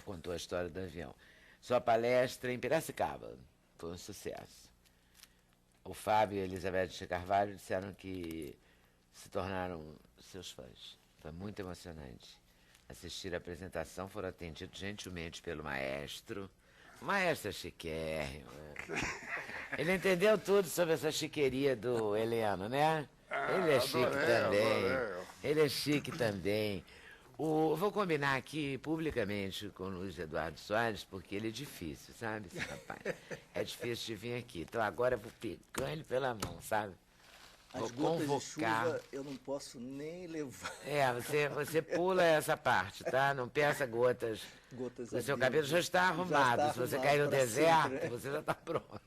contou a história do avião, sua palestra em Piracicaba foi um sucesso. O Fábio e a Elizabeth de Carvalho disseram que se tornaram seus fãs. Foi muito emocionante. Assistir a apresentação, foram atendidos gentilmente pelo maestro. O maestro é chiquérrimo. Ele entendeu tudo sobre essa chiqueria do Heleno, né? Ele é chique também. Ele é chique também. Vou combinar aqui publicamente com o Luiz Eduardo Soares, porque ele é difícil, sabe, esse rapaz? É difícil de vir aqui. Então agora eu vou pegar ele pela mão, sabe? As gotas de chuva eu não posso nem levar. Você pula essa parte, tá? Não peça gotas. O seu cabelo já está arrumado. Se você cair no deserto, sempre, você já está pronto.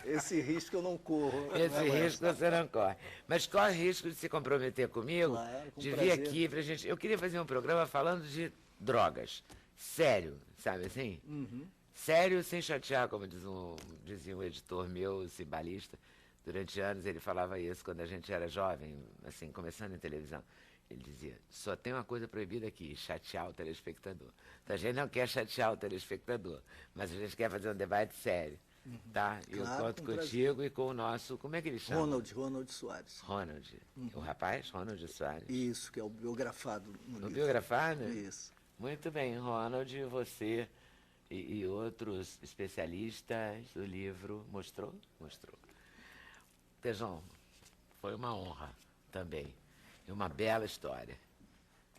Esse risco eu não corro. Esse risco você não corre. Mas corre risco de se comprometer comigo, claro, com de vir prazer. aqui pra gente... Eu queria fazer um programa falando de drogas. Sério, sabe assim? Uhum. Sério, sem chatear, como dizia um editor meu, cibalista. Durante anos ele falava isso quando a gente era jovem, assim, começando em televisão. Ele dizia, só tem uma coisa proibida aqui, chatear o telespectador. Então a gente não quer chatear o telespectador, mas a gente quer fazer um debate sério. tá? Eu Claro, conto com contigo e com o nosso, como é que ele chama? Ronald Soares. Ronald. O rapaz, Ronald Soares. Isso, que é o biografado no O livro. biografado? Isso. Muito bem, Ronald, você e outros especialistas do livro. Mostrou? Mostrou. Tejon, foi uma honra também. E uma bela história.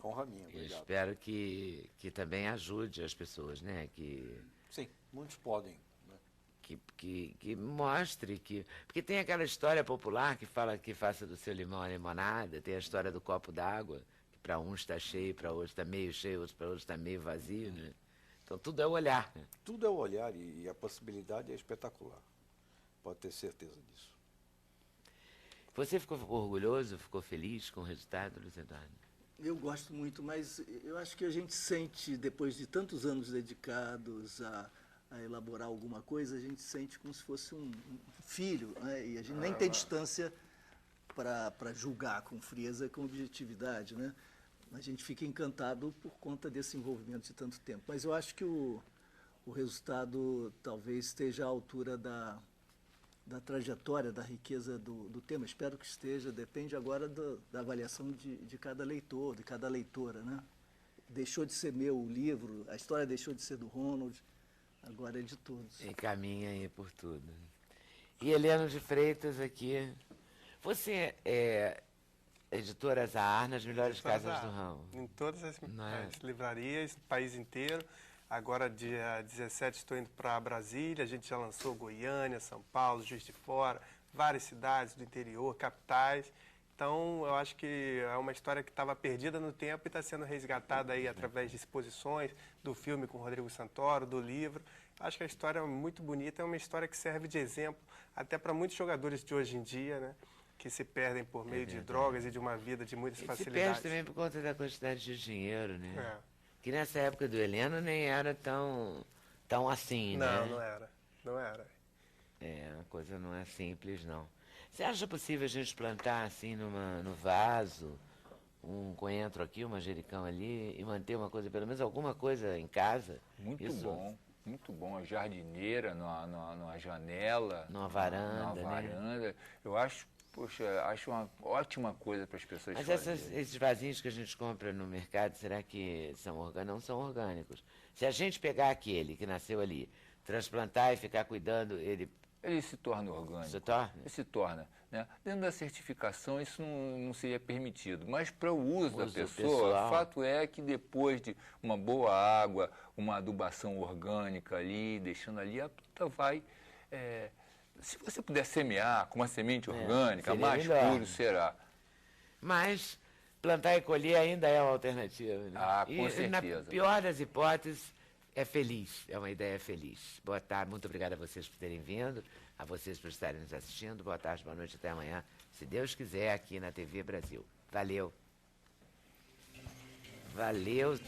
Honra minha, Eu obrigado. espero que também ajude as pessoas, né? Sim, muitos podem. Né? Que mostre que. Porque tem aquela história popular que fala que faça do seu limão a limonada, tem a história do copo d'água, que para uns está cheio, para outros está meio cheio, para outros está meio vazio, né? Então tudo é o olhar, né? Tudo é o olhar e a possibilidade é espetacular. Pode ter certeza disso. Você ficou orgulhoso, ficou feliz com o resultado, Luiz Eduardo? Eu gosto muito, mas eu acho que a gente sente, depois de tantos anos dedicados a elaborar alguma coisa, a gente sente como se fosse um filho, né? E a gente nem tem distância para julgar com frieza, com objetividade, né? A gente fica encantado por conta desse envolvimento de tanto tempo. Mas eu acho que o resultado talvez esteja à altura da trajetória, da riqueza do tema. Espero que esteja, depende agora da avaliação de cada leitor, de cada leitora, né? Deixou de ser meu o livro, a história deixou de ser do Ronald, agora é de todos. E caminha aí por tudo. E Heleno de Freitas aqui. Você é editora Zahar nas melhores casas do ramo. Em todas as Não é? livrarias, no país inteiro. Agora, dia 17, estou indo para Brasília. A gente já lançou Goiânia, São Paulo, Juiz de Fora, várias cidades do interior, capitais. Então, eu acho que é uma história que estava perdida no tempo e está sendo resgatada aí através de exposições, do filme com Rodrigo Santoro, do livro. Acho que a história é muito bonita, é uma história que serve de exemplo até para muitos jogadores de hoje em dia, né? Que se perdem por meio de drogas e de uma vida de muitas E se facilidades. perde também por conta da quantidade de dinheiro, né? É. Que nessa época do Heleno nem era tão assim, né? Não, não era. Não era. É, a coisa não é simples, não. Você acha possível a gente plantar assim no vaso, um coentro aqui, um manjericão ali, e manter uma coisa, pelo menos alguma coisa em casa? Muito bom, muito bom. A jardineira numa janela. Numa varanda, numa né? varanda. Eu acho, poxa, acho uma ótima coisa para as pessoas Mas fazerem. esses vasinhos que a gente compra no mercado, será que são orgânicos? Não são orgânicos. Se a gente pegar aquele que nasceu ali, transplantar e ficar cuidando, ele se torna orgânico. se torna? Ele se torna. Né? Dentro da certificação isso não seria permitido, mas para o uso da pessoa, pessoal. o fato é que depois de uma boa água, uma adubação orgânica ali, deixando ali, a planta vai... se você puder semear com uma semente orgânica, seria mais melhor. puro será. Mas plantar e colher ainda é uma alternativa. Né? Ah, com e, certeza. Na pior das hipóteses, é feliz, é uma ideia feliz. Boa tarde, muito obrigado a vocês por terem vindo, a vocês por estarem nos assistindo. Boa tarde, boa noite, até amanhã, se Deus quiser, aqui na TV Brasil. Valeu. Valeu.